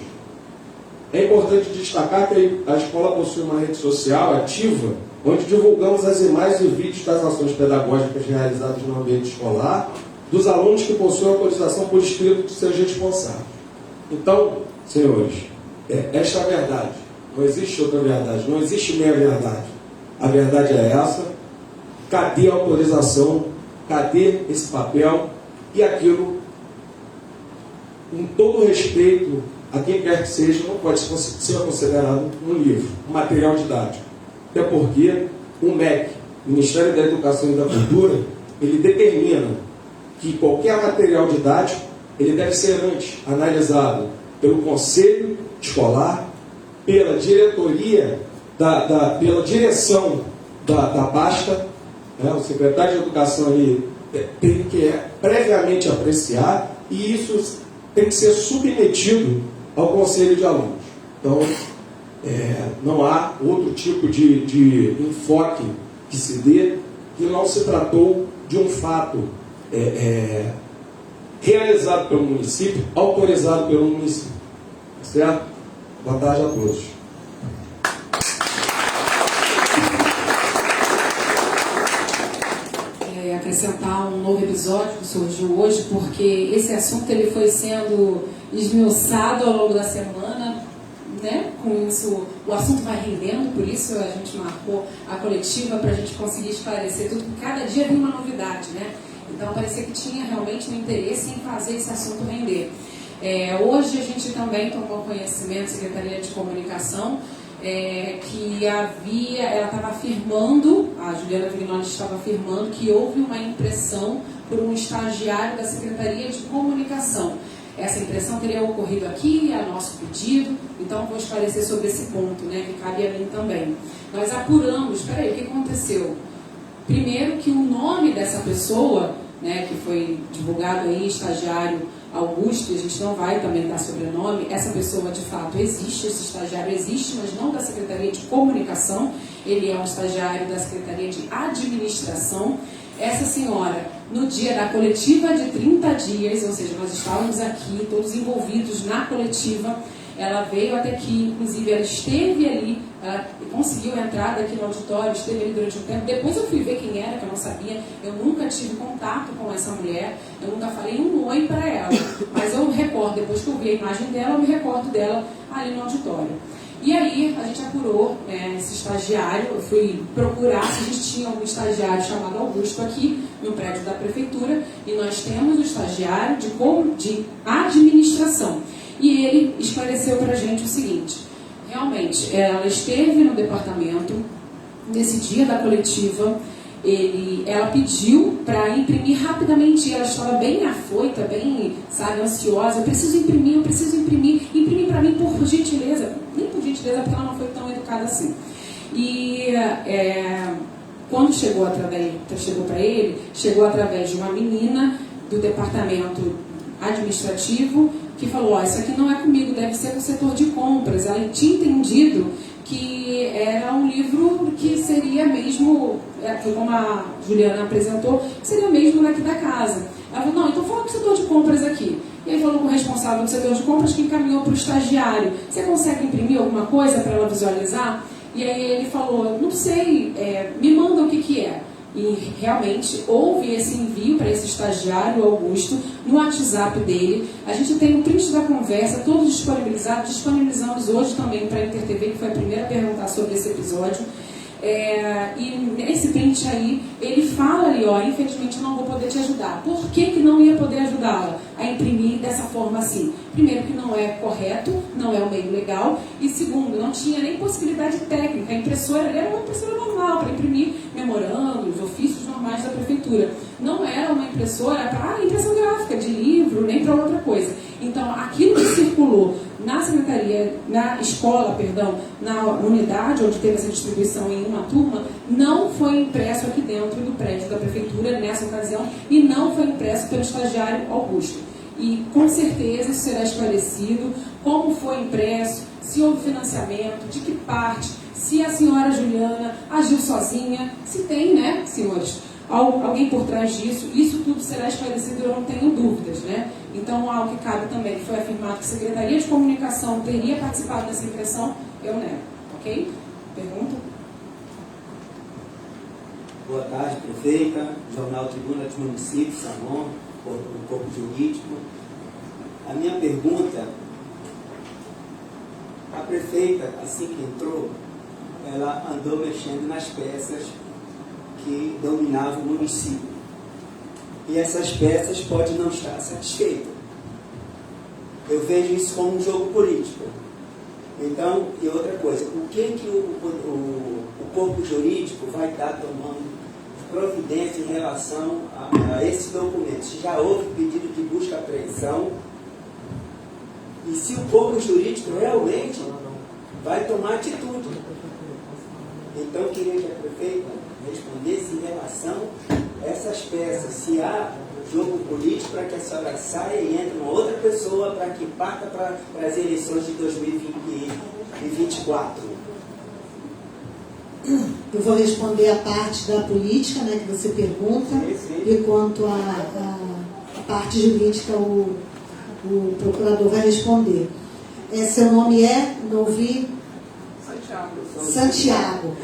É importante destacar que a escola possui uma rede social ativa, onde divulgamos as imagens e vídeos das ações pedagógicas realizadas no ambiente escolar, dos alunos que possuem autorização por escrito de seus responsáveis. Então, senhores, esta é a verdade. Não existe outra verdade. Não existe meia verdade. A verdade é essa. Cadê a autorização? Cadê esse papel? E aquilo, com todo respeito a quem quer que seja, não pode ser considerado um livro, um material didático. Até porque o MEC, Ministério da Educação e da Cultura, ele determina que qualquer material didático ele deve ser antes analisado pelo conselho escolar, pela diretoria, pela direção da pasta, né? O secretário de Educação ali tem que previamente apreciar, e isso tem que ser submetido ao conselho de alunos. Então, não há outro tipo de enfoque que se dê, que não se tratou de um fato realizado pelo município, autorizado pelo município. Certo? Boa tarde a todos. Acrescentar um novo episódio que surgiu hoje, porque esse assunto ele foi sendo esmiuçado ao longo da semana, né? Com isso, o assunto vai rendendo, por isso a gente marcou a coletiva para a gente conseguir esclarecer tudo, porque cada dia vem uma novidade, né? Então parecia que tinha realmente um interesse em fazer esse assunto render. Hoje a gente também tomou conhecimento, Secretaria de Comunicação, que ela estava afirmando, a Juliana Vignoli estava afirmando que houve uma impressão por um estagiário da Secretaria de Comunicação. Essa impressão teria ocorrido aqui, a nosso pedido, então vou esclarecer sobre esse ponto, né, que cabe a mim também. Nós apuramos, o que aconteceu? Primeiro que o nome dessa pessoa, né, que foi divulgado aí, estagiário Augusto, a gente não vai também dar sobrenome, essa pessoa de fato existe, esse estagiário existe, mas não da Secretaria de Comunicação, ele é um estagiário da Secretaria de Administração. Essa senhora, no dia da coletiva de 30 dias, ou seja, nós estávamos aqui, todos envolvidos na coletiva, ela veio até aqui, inclusive ela esteve ali, ela conseguiu entrar daqui no auditório, esteve ali durante um tempo. Depois eu fui ver quem era, que eu não sabia, eu nunca tive contato com essa mulher, eu nunca falei um oi para ela, mas eu recordo, depois que eu vi a imagem dela, eu me recordo dela ali no auditório. E aí a gente apurou esse estagiário, eu fui procurar se a gente tinha algum estagiário chamado Augusto aqui no prédio da prefeitura, e nós temos o estagiário de administração. E ele esclareceu para a gente o seguinte: realmente, ela esteve no departamento nesse dia da coletiva, ela pediu para imprimir rapidamente, ela estava bem afoita, bem, ansiosa, eu preciso imprimir para mim por gentileza, nem por gentileza, porque ela não foi tão educada assim. E quando chegou para ele, chegou através de uma menina do departamento administrativo, que falou: isso aqui não é comigo, deve ser do setor de compras. Ela tinha entendido que era um livro que seria mesmo, como a Juliana apresentou, seria mesmo daqui da casa. Ela falou: não, então fala com o setor de compras aqui. E aí falou com o responsável do setor de compras, que encaminhou para o estagiário: você consegue imprimir alguma coisa para ela visualizar? E aí ele falou, não sei, me manda o que é. E realmente houve esse envio para esse estagiário, Augusto, no WhatsApp dele. A gente tem o print da conversa, todo disponibilizado. Disponibilizamos hoje também para a InterTV, que foi a primeira a perguntar sobre esse episódio. E nesse print aí, ele fala ali, ó, infelizmente eu não vou poder te ajudar. Por que não ia poder ajudá-la a imprimir dessa forma assim? Primeiro, que não é correto, não é o meio legal. E segundo, não tinha nem possibilidade técnica. A impressora era uma impressora normal para imprimir memorandos, ofícios normais da prefeitura. Não era uma impressora para impressão gráfica de livro, nem para outra coisa. Então, aquilo que circulou na secretaria, na escola, perdão, na unidade onde teve essa distribuição em uma turma, não foi impresso aqui dentro do prédio da prefeitura nessa ocasião e não foi impresso pelo estagiário Augusto. E com certeza isso será esclarecido, como foi impresso, se houve financiamento, de que parte, se a senhora Juliana agiu sozinha, se tem, né, senhores, alguém por trás disso, isso tudo será esclarecido, eu não tenho dúvidas, né? Então, algo que cabe também, que foi afirmado que a Secretaria de Comunicação teria participado dessa impressão, eu nego, ok? Pergunta? Boa tarde, prefeita, Jornal Tribuna de Município, SAMON, o Corpo Jurídico. A minha pergunta, a prefeita, assim que entrou, ela andou mexendo nas peças que dominavam o município. E essas peças podem não estar satisfeitas. Eu vejo isso como um jogo político. Então, e outra coisa, o que o corpo jurídico vai estar tomando providência em relação a esses documentos? Já houve pedido de busca e apreensão, e se o corpo jurídico realmente vai tomar atitude. Então, eu queria que a prefeita respondesse em relação a essas peças, se há jogo político para que a senhora saia e entre uma outra pessoa para que parta para as eleições de 2024. Eu vou responder a parte da política, né, que você pergunta, e quanto à parte jurídica, o procurador vai responder. Seu nome é? Não ouvi? Santiago.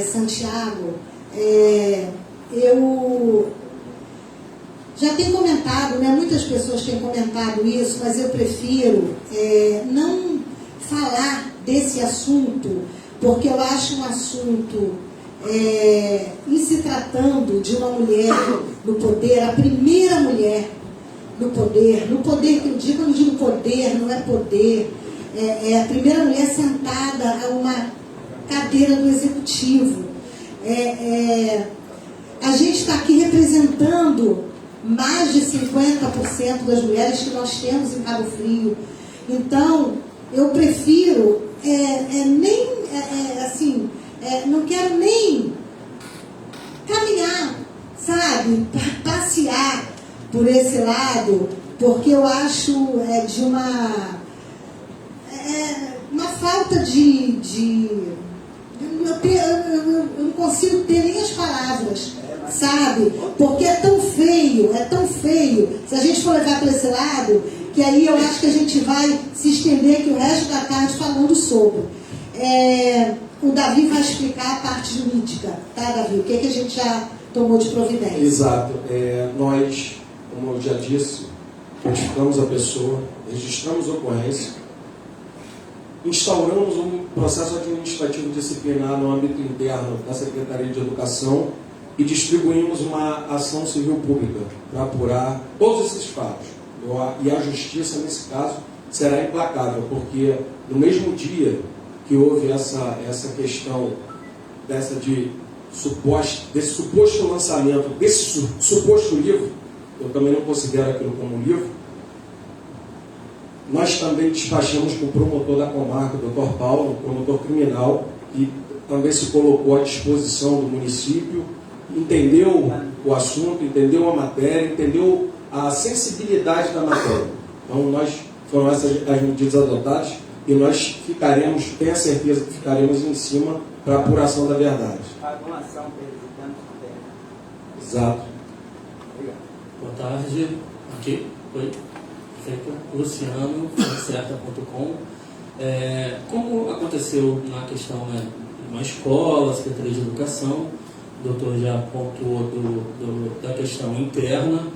Santiago, eu já tenho comentado, né, muitas pessoas têm comentado isso, mas eu prefiro não falar desse assunto, porque eu acho um assunto, em se tratando de uma mulher no poder, a primeira mulher no poder que eu digo, quando eu digo poder, não é poder, é a primeira mulher sentada a uma cadeira do executivo. A gente está aqui representando mais de 50% das mulheres que nós temos em Cabo Frio. Então, eu prefiro não quero nem caminhar, sabe, passear por esse lado, porque eu acho de uma falta eu não consigo ter nem as palavras, sabe? Porque é tão feio, se a gente for levar para esse lado, que aí eu acho que a gente vai se estender aqui o resto da tarde falando sobre. O Davi vai explicar a parte jurídica, tá, Davi? O que a gente já tomou de providência? Exato. Nós, como eu já disse, notificamos a pessoa, registramos a ocorrência, instauramos um processo administrativo disciplinar no âmbito interno da Secretaria de Educação e distribuímos uma ação civil pública para apurar todos esses fatos. E a justiça, nesse caso, será implacável, porque no mesmo dia que houve essa questão desse suposto lançamento, desse suposto livro, eu também não considero aquilo como um livro, nós também despachamos com o promotor da comarca, o Dr. Paulo, promotor criminal, que também se colocou à disposição do município, entendeu o assunto, entendeu a matéria, entendeu a sensibilidade da matéria. Então, foram essas as medidas adotadas e nós ficaremos, tenho a certeza que ficaremos em cima para a apuração da verdade. Alguma ação prejudicando também. Exato. Obrigado. Boa tarde. Aqui. Oi. Luciano, certa.com. Como aconteceu na questão, né, uma escola, a Secretaria de Educação, o doutor já pontuou da questão interna.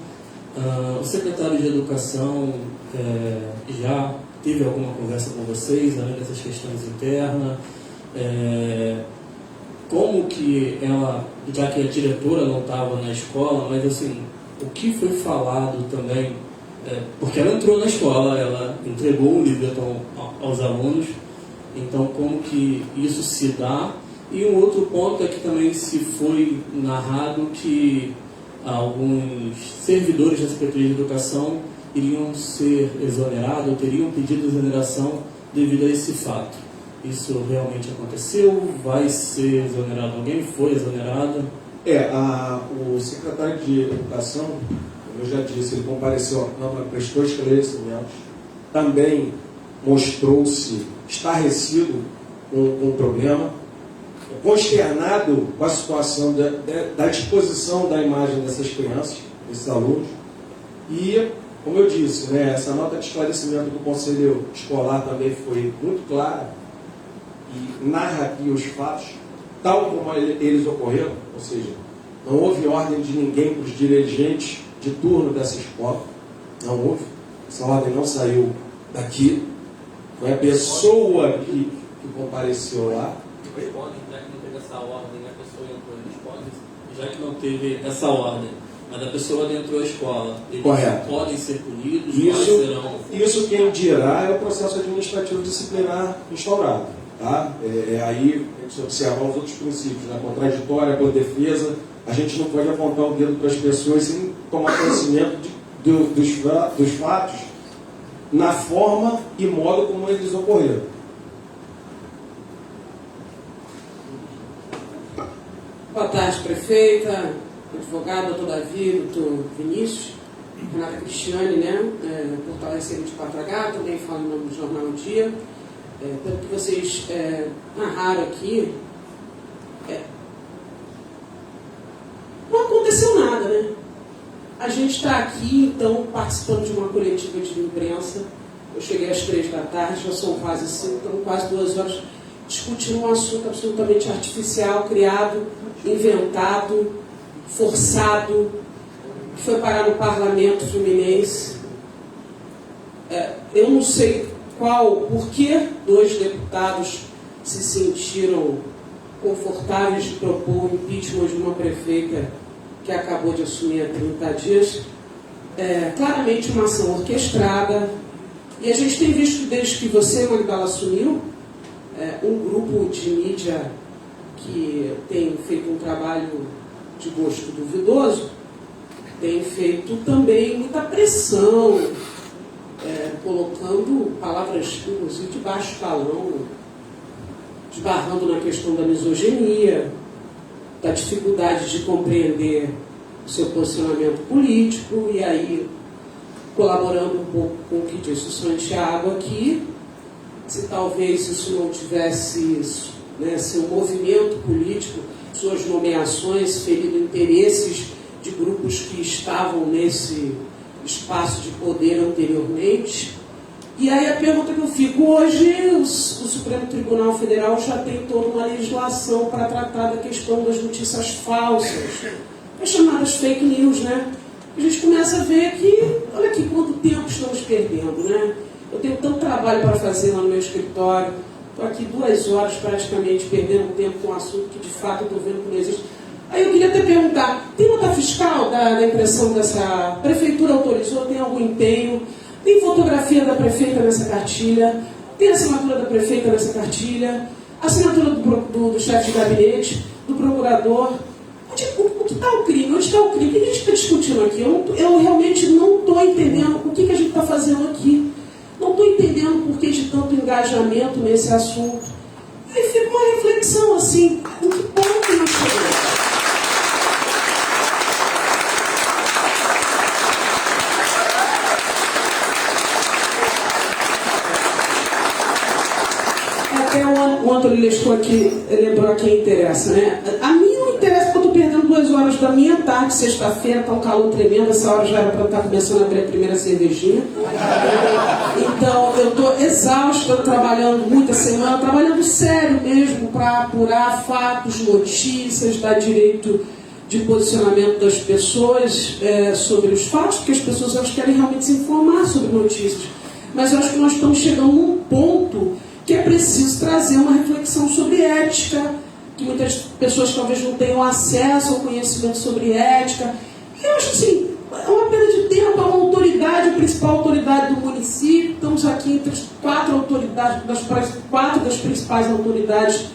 O secretário de Educação já teve alguma conversa com vocês, além dessas questões internas? Como que ela, já que a diretora não estava na escola, mas assim, o que foi falado também, porque ela entrou na escola, ela entregou o livretão aos alunos, então como que isso se dá? E um outro ponto é que também se foi narrado que alguns servidores da Secretaria de Educação iriam ser exonerados, ou teriam pedido exoneração devido a esse fato. Isso realmente aconteceu? Vai ser exonerado alguém? Foi exonerado? O secretário de Educação, como eu já disse, ele compareceu à Câmara, prestou esclarecimentos, também mostrou-se estarrecido com o problema, consternado com a situação da exposição da imagem dessas crianças, desses alunos, e, como eu disse, essa nota de esclarecimento do Conselho Escolar também foi muito clara, e narra aqui os fatos, tal como eles ocorreram, ou seja, não houve ordem de ninguém para os dirigentes de turno dessa escola, não houve, essa ordem não saiu daqui, foi a pessoa que compareceu lá. Já que não teve essa ordem, a pessoa entrou na escola, já que não teve essa ordem, mas a pessoa adentrou a escola, eles Correto. Podem ser punidos, quais serão? Isso quem dirá é o processo administrativo disciplinar instaurado. Tá? Aí a gente observa os outros princípios, contraditória, boa defesa, a gente não pode apontar o dedo para as pessoas sem tomar conhecimento dos fatos na forma e modo como eles ocorreram. Boa tarde, prefeita, advogado, doutor Davi, doutor Vinícius, Renata Cristiane, Portal SC24H, também falo em nome do Jornal O Dia. Pelo que vocês narraram aqui, não aconteceu nada, né? A gente está aqui, então, participando de uma coletiva de imprensa. Eu cheguei às 3 da tarde, já são quase 5, então quase 2 horas, discutindo um assunto absolutamente artificial, criado, inventado, forçado, que foi parar no Parlamento Fluminense. Eu não sei por que 2 deputados se sentiram confortáveis de propor o impeachment de uma prefeita que acabou de assumir há 30 dias. Claramente uma ação orquestrada, e a gente tem visto desde que você, Magdala, assumiu, um grupo de mídia que tem feito um trabalho de gosto duvidoso, tem feito também muita pressão, colocando palavras, inclusive, de baixo calão, esbarrando na questão da misoginia, da dificuldade de compreender o seu posicionamento político, e aí colaborando um pouco com o que disse o Santiago aqui, se talvez isso não tivesse seu movimento político, suas nomeações, ferido interesses de grupos que estavam nesse espaço de poder anteriormente. E aí a pergunta que eu fico, hoje o Supremo Tribunal Federal já tem toda uma legislação para tratar da questão das notícias falsas, as chamadas fake news, A gente começa a ver que, olha aqui quanto tempo estamos perdendo, Eu tenho tanto trabalho para fazer lá no meu escritório, estou aqui 2 horas praticamente perdendo tempo com um assunto que de fato eu estou vendo que não existe. Aí eu queria até perguntar, tem nota fiscal da impressão dessa prefeitura autorizou, tem algum empenho, tem fotografia da prefeita nessa cartilha, tem assinatura da prefeita nessa cartilha, assinatura do chefe de gabinete, do procurador. O que está o crime? Onde está o crime? O que a gente está discutindo aqui? Eu realmente não estou entendendo o que a gente está fazendo aqui. Não estou entendendo por que de tanto engajamento nesse assunto. Aí fica uma reflexão assim, em que ponto nós chegamos? Até o Antônio Lescou aqui lembrou a quem interessa, A mim não interessa porque eu estou perdendo 2 horas da minha tarde, sexta-feira, está um calor tremendo, essa hora já era para estar começando a abrir a primeira cervejinha. Então, eu estou exausta, trabalhando muita semana, trabalhando sério mesmo para apurar fatos, notícias, dar direito de posicionamento das pessoas sobre os fatos, porque as pessoas elas querem realmente se informar sobre notícias. Mas eu acho que nós estamos chegando num ponto que é preciso trazer uma reflexão sobre ética, que muitas pessoas talvez não tenham acesso ao conhecimento sobre ética. E eu acho que sim, é uma perda de tempo, é uma autoridade, a principal autoridade do município. Estamos aqui entre as quatro das principais autoridades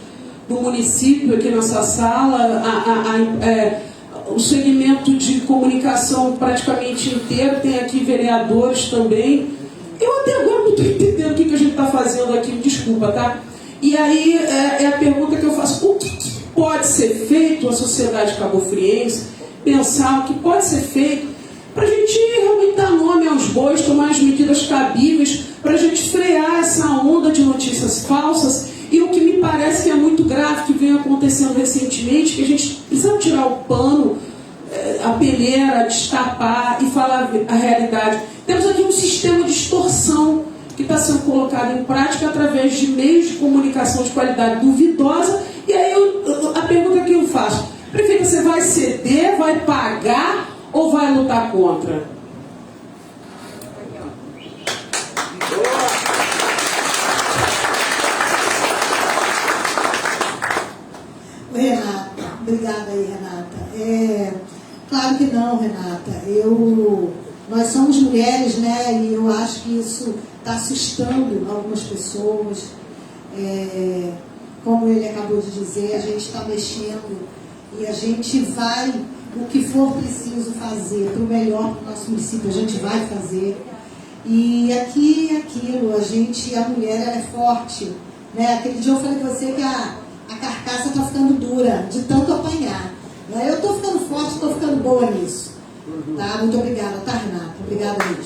do município aqui nessa sala. O segmento de comunicação praticamente inteiro, tem aqui vereadores também. Eu até agora não estou entendendo o que a gente está fazendo aqui, me desculpa, tá? E aí é a pergunta que eu faço: o que pode ser feito, a sociedade cabofriense, pensar o que pode ser feito para a gente realmente dar nome aos bois, tomar as medidas cabíveis, para a gente frear essa onda de notícias falsas. E o que me parece que é muito grave, que vem acontecendo recentemente, que a gente precisa tirar o pano, a peneira, destapar e falar a realidade. Temos aqui um sistema de extorsão que está sendo colocado em prática através de meios de comunicação de qualidade duvidosa. E aí a pergunta que eu faço: prefeita, você vai ceder, vai pagar ou vai lutar contra? Renata, obrigada aí, Renata. Claro que não, Renata. Nós somos mulheres, né? E eu acho que isso está assustando algumas pessoas. Como ele acabou de dizer, a gente está mexendo e a gente vai, o que for preciso fazer para o melhor do nosso município, a gente vai fazer. E aqui é aquilo, a mulher ela é forte, né? Aquele dia eu falei para você que a carcaça está ficando dura de tanto apanhar. Eu estou ficando forte, estou ficando boa nisso. Tá? Muito obrigada, tá, Renata? Obrigada mesmo.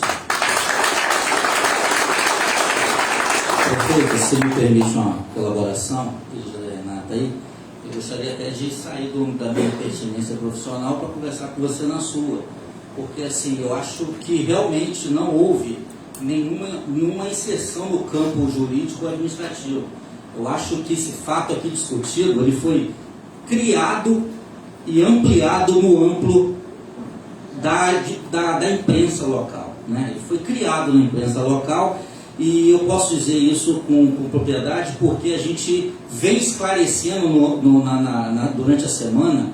Perfeito, se me permite uma colaboração, Renata, aí, eu gostaria até de sair da minha pertinência profissional para conversar com você na sua. Porque, assim, eu acho que realmente não houve nenhuma exceção no campo jurídico ou administrativo. Eu acho que esse fato aqui discutido, ele foi criado e ampliado no amplo da imprensa local, né? Ele foi criado na imprensa local e eu posso dizer isso com propriedade porque a gente vem esclarecendo durante a semana,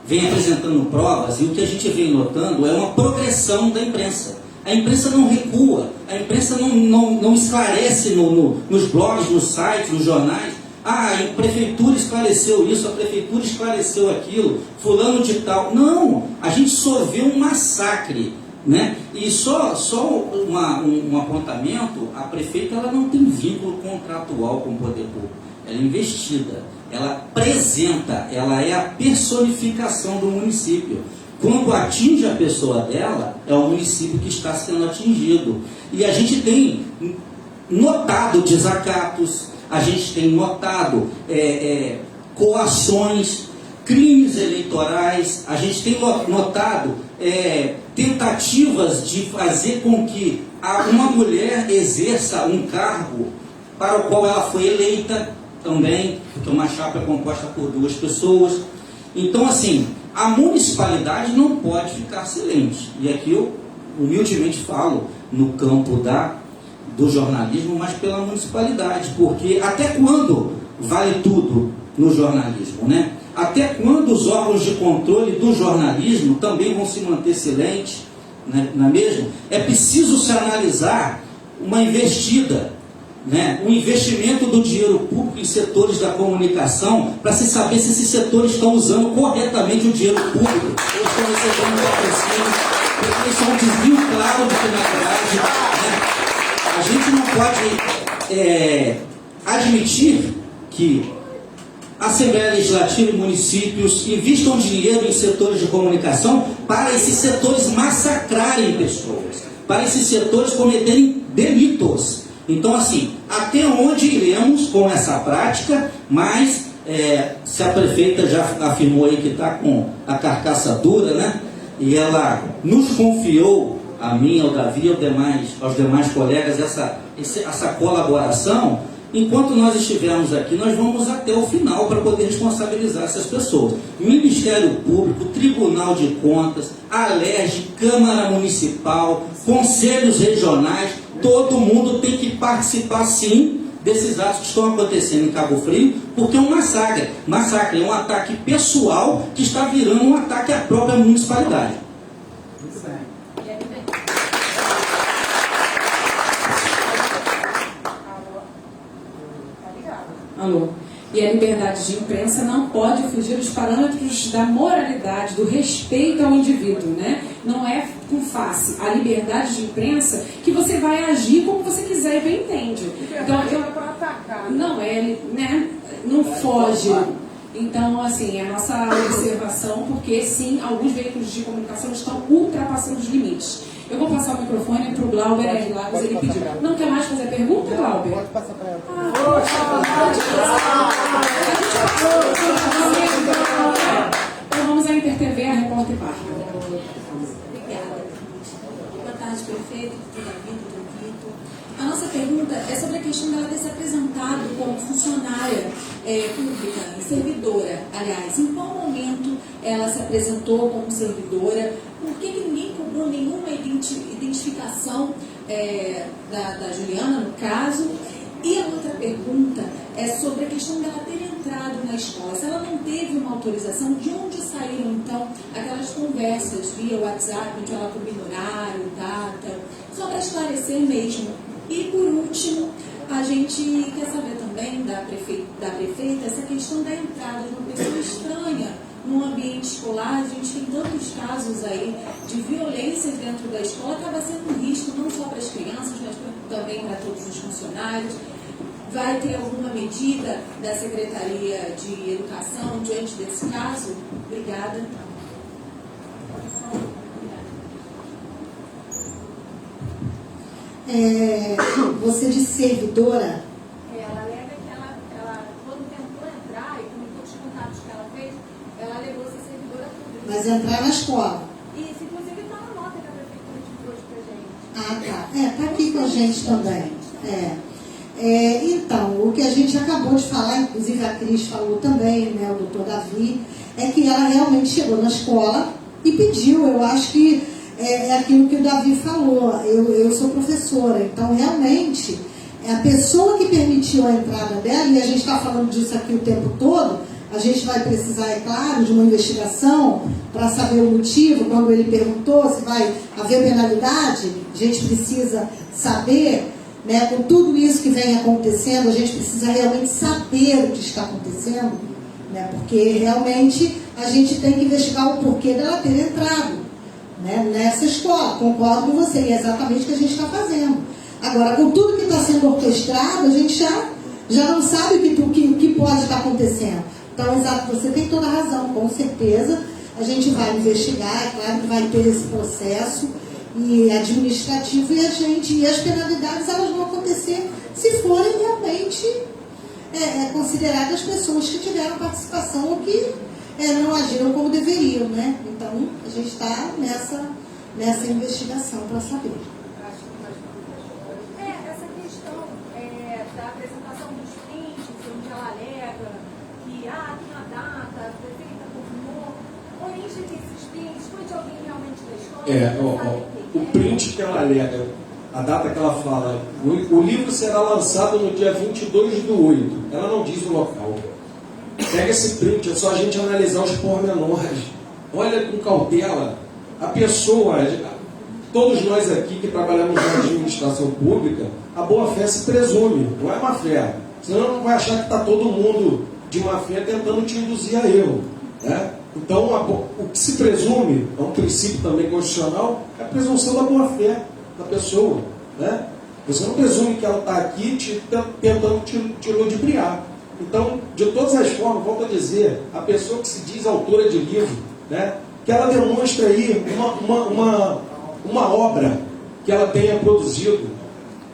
vem apresentando provas, e o que a gente vem notando é uma progressão da imprensa. A imprensa não recua, a imprensa não esclarece nos blogs, nos sites, nos jornais. A prefeitura esclareceu isso, a prefeitura esclareceu aquilo, fulano de tal. Não, a gente só vê um massacre, né? E só um apontamento: a prefeita ela não tem vínculo contratual com o poder público, ela é investida, ela apresenta, ela é a personificação do município. Quando atinge a pessoa dela, é o município que está sendo atingido. E a gente tem notado desacatos, a gente tem notado coações, crimes eleitorais, a gente tem notado tentativas de fazer com que uma mulher exerça um cargo para o qual ela foi eleita também, porque uma chapa é composta por 2 pessoas. Então, assim, a municipalidade não pode ficar silente. E aqui eu humildemente falo no campo do jornalismo, mas pela municipalidade, porque até quando vale tudo no jornalismo, né? Até quando os órgãos de controle do jornalismo também vão se manter silentes, né? Não é mesmo? É preciso se analisar uma investida, né? Um investimento do dinheiro público em setores da comunicação para se saber se esses setores estão usando corretamente o dinheiro público ou estão recebendo patrocínio, porque isso é um desvio claro de finalidade, né? A gente não pode admitir que a Assembleia Legislativa e municípios investam dinheiro em setores de comunicação para esses setores massacrarem pessoas, para esses setores cometerem delitos. Então, assim, até onde iremos com essa prática, mas se a prefeita já afirmou aí que está com a carcaça dura, né? E ela nos confiou, a mim, ao Davi, aos demais colegas, essa colaboração. Enquanto nós estivermos aqui, nós vamos até o final para poder responsabilizar essas pessoas. Ministério Público, Tribunal de Contas, ALERJ, Câmara Municipal, Conselhos Regionais, todo mundo tem que participar, sim, desses atos que estão acontecendo em Cabo Frio, porque é um massacre, é um ataque pessoal que está virando um ataque à própria municipalidade. Alô. E a liberdade de imprensa não pode fugir dos parâmetros da moralidade, do respeito ao indivíduo, né? Não é com face a liberdade de imprensa que você vai agir como você quiser e bem entende. Então, não é, né? Não foge. Então, assim, é a nossa observação, porque sim, alguns veículos de comunicação estão ultrapassando os limites. Eu vou passar o microfone para o Glauber R. Lagos, ele pediu. Não quer mais fazer pergunta, Glauber? Pode passar para ela. Então vamos à InterTV, a repórter Bárbara. Obrigada. Boa tarde, prefeito, doutor Davi, doutor Vitor. A nossa pergunta é sobre a questão dela ter se apresentado como funcionária pública, servidora, aliás. Em qual momento ela se apresentou como servidora? Por que ninguém cobrou nenhuma identificação da Juliana, no caso? E a outra pergunta é sobre a questão dela ter entrado na escola. Se ela não teve uma autorização, de onde saíram, então, aquelas conversas via WhatsApp, onde ela combina horário, data, só para esclarecer mesmo. E, por último, a gente quer saber também da prefeita essa questão da entrada de uma pessoa estranha no ambiente escolar. A gente tem tantos casos aí de violências dentro da escola, acaba sendo um risco não só para as crianças, mas também para todos os funcionários. Vai ter alguma medida da Secretaria de Educação diante desse caso? Obrigada. Você de servidora? Ela alega que ela, quando tentou entrar, e com todos os contatos que ela fez, ela alegou ser servidora pública. Mas entrar na escola? Isso, inclusive, está na nota que a prefeitura divulgou hoje pra gente. Ah, tá. Tá aqui com a gente também. Então, o que a gente acabou de falar, inclusive a Cris falou também, né, o doutor Davi, é que ela realmente chegou na escola e pediu. Eu acho que é aquilo que o Davi falou. Eu sou professora, então realmente a pessoa que permitiu a entrada dela, e a gente está falando disso aqui o tempo todo, a gente vai precisar, é claro, de uma investigação para saber o motivo. Quando ele perguntou se vai haver penalidade, a gente precisa saber, né, com tudo isso que vem acontecendo, a gente precisa realmente saber o que está acontecendo, né, porque realmente a gente tem que investigar o porquê dela ter entrado, né, nessa escola. Concordo com você, e é exatamente o que a gente está fazendo. Agora, com tudo que está sendo orquestrado, a gente já não sabe o que pode estar acontecendo. Então, exato, você tem toda a razão, com certeza. A gente vai investigar, é claro que vai ter esse processo e administrativo, e as penalidades elas vão acontecer se forem realmente consideradas pessoas que tiveram participação ou que não agiram como deveriam, né? Então, a gente está nessa investigação para saber. Essa questão da apresentação dos prints, onde ela alega que tem a data, a prefeita confirmou, a origem desses prints foi de alguém realmente da escola? O print que ela alega, a data que ela fala, o livro será lançado no dia 22/8, ela não diz o local. Pega esse print, é só a gente analisar os pormenores. Olha com cautela. A pessoa, todos nós aqui que trabalhamos na administração pública, a boa-fé se presume, não é má fé. Senão não vai achar que está todo mundo de má fé tentando te induzir a erro, né? Então, o que se presume, é um princípio também constitucional, é a presunção da boa-fé da pessoa, né? Você não presume que ela está aqui tentando te ludibriar. Então, de todas as formas, volto a dizer, a pessoa que se diz autora de livro, né, que ela demonstre aí uma obra que ela tenha produzido,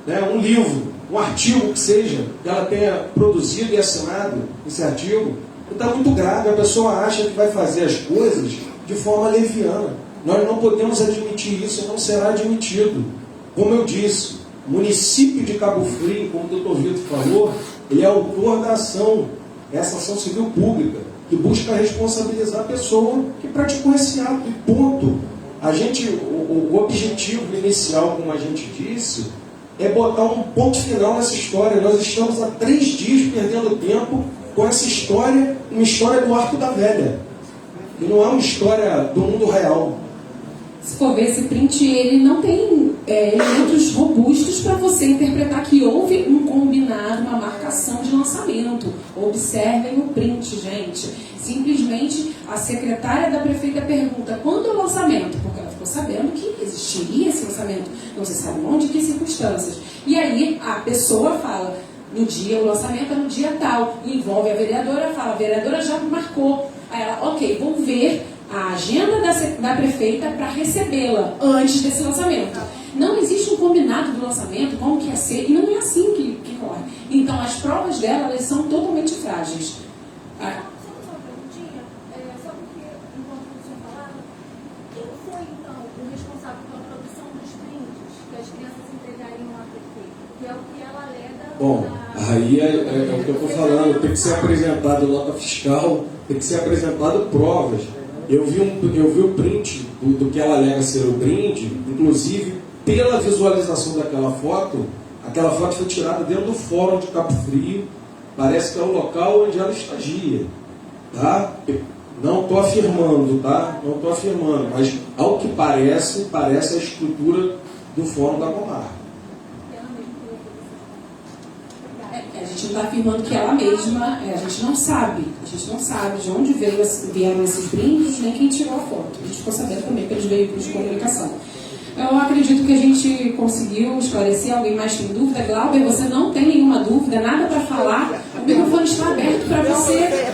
né, um livro, um artigo que seja, que ela tenha produzido e assinado esse artigo, está muito grave. A pessoa acha que vai fazer as coisas de forma leviana. Nós não podemos admitir isso e não será admitido. Como eu disse, o município de Cabo Frio, como o doutor Vitor falou, ele é autor da ação, essa ação civil pública, que busca responsabilizar a pessoa que praticou esse ato, e ponto. O objetivo inicial, como a gente disse, é botar um ponto final nessa história. Nós estamos há 3 dias perdendo tempo com essa história, uma história do Arco da Velha, e não é uma história do mundo real. Se for ver esse print, ele não tem elementos robustos para você interpretar que houve um combinado, uma marcação de lançamento. Observem o print, gente. Simplesmente a secretária da prefeita pergunta: quando é o lançamento? Porque ela ficou sabendo que existiria esse lançamento, não se sabe onde, que circunstâncias. E aí a pessoa fala: no dia, o lançamento é no dia tal. Envolve a vereadora, fala: a vereadora já marcou. Aí ela: ok, vou ver a agenda da prefeita para recebê-la antes desse lançamento. Não existe um combinado do lançamento, como que ia ser, e não é assim que corre. Então, as provas dela, elas são totalmente frágeis. Só uma perguntinha, só porque, enquanto o senhor falava, quem foi, então, o responsável pela produção dos prints que as crianças entregariam à prefeita? Que é o que ela alega... Bom, aí é o que eu estou falando, tem que ser apresentado nota fiscal, tem que ser apresentado provas. Eu vi o print do que ela alega ser o brinde, inclusive pela visualização daquela foto. Aquela foto foi tirada dentro do Fórum de Cabo Frio, parece que é o local onde ela estagia, tá? Não estou afirmando, tá? Não estou afirmando, mas ao que parece a estrutura do Fórum da Comarca. A gente não está afirmando que ela mesma, a gente não sabe de onde vieram esses brindes, nem quem tirou a foto. A gente ficou sabendo também pelos veículos de comunicação. Eu acredito que a gente conseguiu esclarecer. Alguém mais tem dúvida? Glauber, você não tem nenhuma dúvida, nada para falar? O microfone está aberto para você.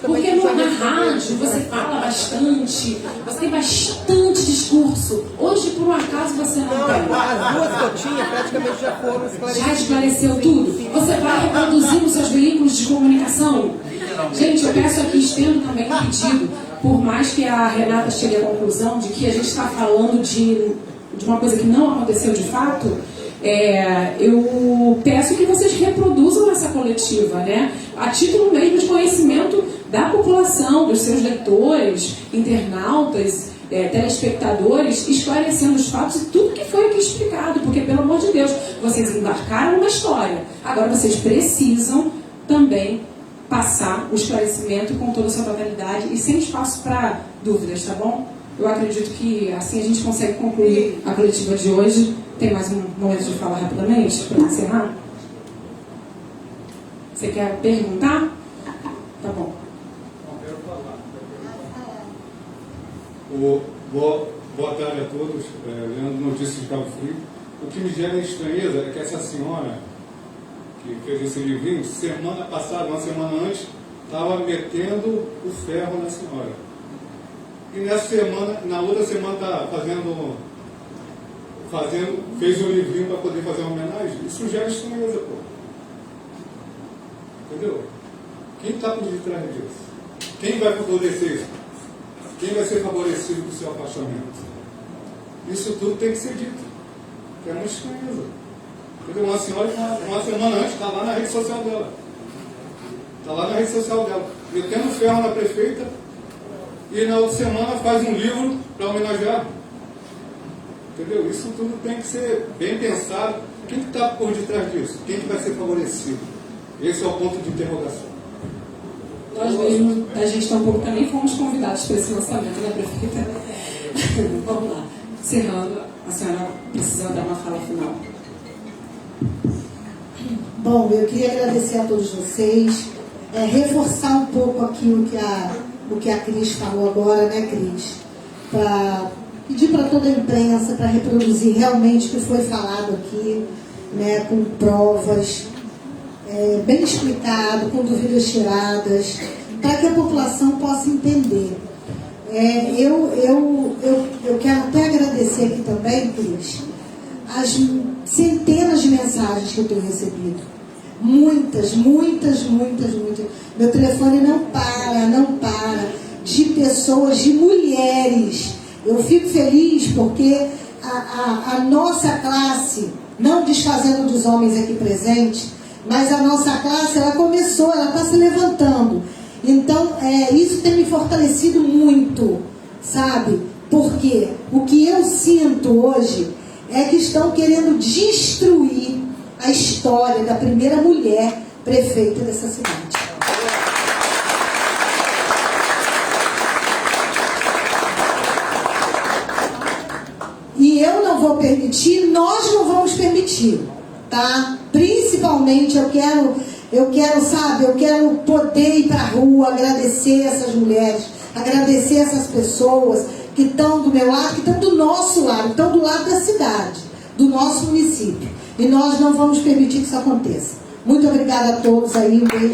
Porque na rádio você fala bastante, você tem bastante discurso. Hoje, por um acaso, você não tem. As duas que eu tinha praticamente já foram esclarecidas. Já esclareceu tudo? Você vai reproduzir nos seus veículos de comunicação? Gente, eu peço aqui, estendo também um pedido, por mais que a Renata chegue à conclusão de que a gente está falando de uma coisa que não aconteceu de fato, eu peço que vocês reproduzam essa coletiva, né? A título mesmo de conhecimento da população, dos seus leitores, internautas, telespectadores, esclarecendo os fatos e tudo que foi aqui explicado, porque, pelo amor de Deus, vocês embarcaram numa história. Agora vocês precisam também passar o esclarecimento com toda a sua totalidade e sem espaço para dúvidas, tá bom? Eu acredito que assim a gente consegue concluir a coletiva de hoje. Tem mais um momento de falar rapidamente para encerrar? Você quer perguntar? Tá bom. Boa tarde a todos. Leandro, Notícias de Cabo Frio. O que me gera estranheza é que essa senhora que fez esse livrinho, semana passada, uma semana antes, estava metendo o ferro na senhora. E nessa semana, na outra semana, está fez um livrinho para poder fazer uma homenagem. Isso gera estranheza, pô. Entendeu? Quem está por detrás disso? Quem vai favorecer isso? Quem vai ser favorecido com o seu afastamento? Isso tudo tem que ser dito. É uma estranheza. Entendeu? Uma senhora, uma semana antes, está lá na rede social dela. Está lá na rede social dela, metendo ferro na prefeita, e na outra semana faz um livro para homenagear. Entendeu? Isso tudo tem que ser bem pensado. Quem está por detrás disso? Quem que vai ser favorecido? Esse é o ponto de interrogação. Nós mesmos, da gestão pública, também fomos convidados para esse lançamento, né, prefeita? Vamos lá. Encerrando, a senhora precisa dar uma fala final. Bom, eu queria agradecer a todos vocês, reforçar um pouco aquilo que a Cris falou agora, né, Cris? Para pedir para toda a imprensa para reproduzir realmente o que foi falado aqui, né, com provas, bem explicado, com dúvidas tiradas, para que a população possa entender. Eu quero até agradecer aqui também, Cris, as centenas de mensagens mensagens que eu tenho recebido. Muitas. Meu telefone não para de pessoas, de mulheres. Eu fico feliz porque a nossa classe, não desfazendo dos homens aqui presentes, mas a nossa classe, ela começou, ela está se levantando. Então, isso tem me fortalecido muito, sabe? Porque o que eu sinto hoje é que estão querendo destruir a história da primeira mulher prefeita dessa cidade. E eu não vou permitir, nós não vamos permitir, tá? Principalmente eu quero, sabe, eu quero poder ir para a rua, agradecer essas mulheres, agradecer essas pessoas que estão do meu lado, que estão do nosso lado, estão do lado da cidade, do nosso município. E nós não vamos permitir que isso aconteça. Muito obrigada a todos aí, um beijo.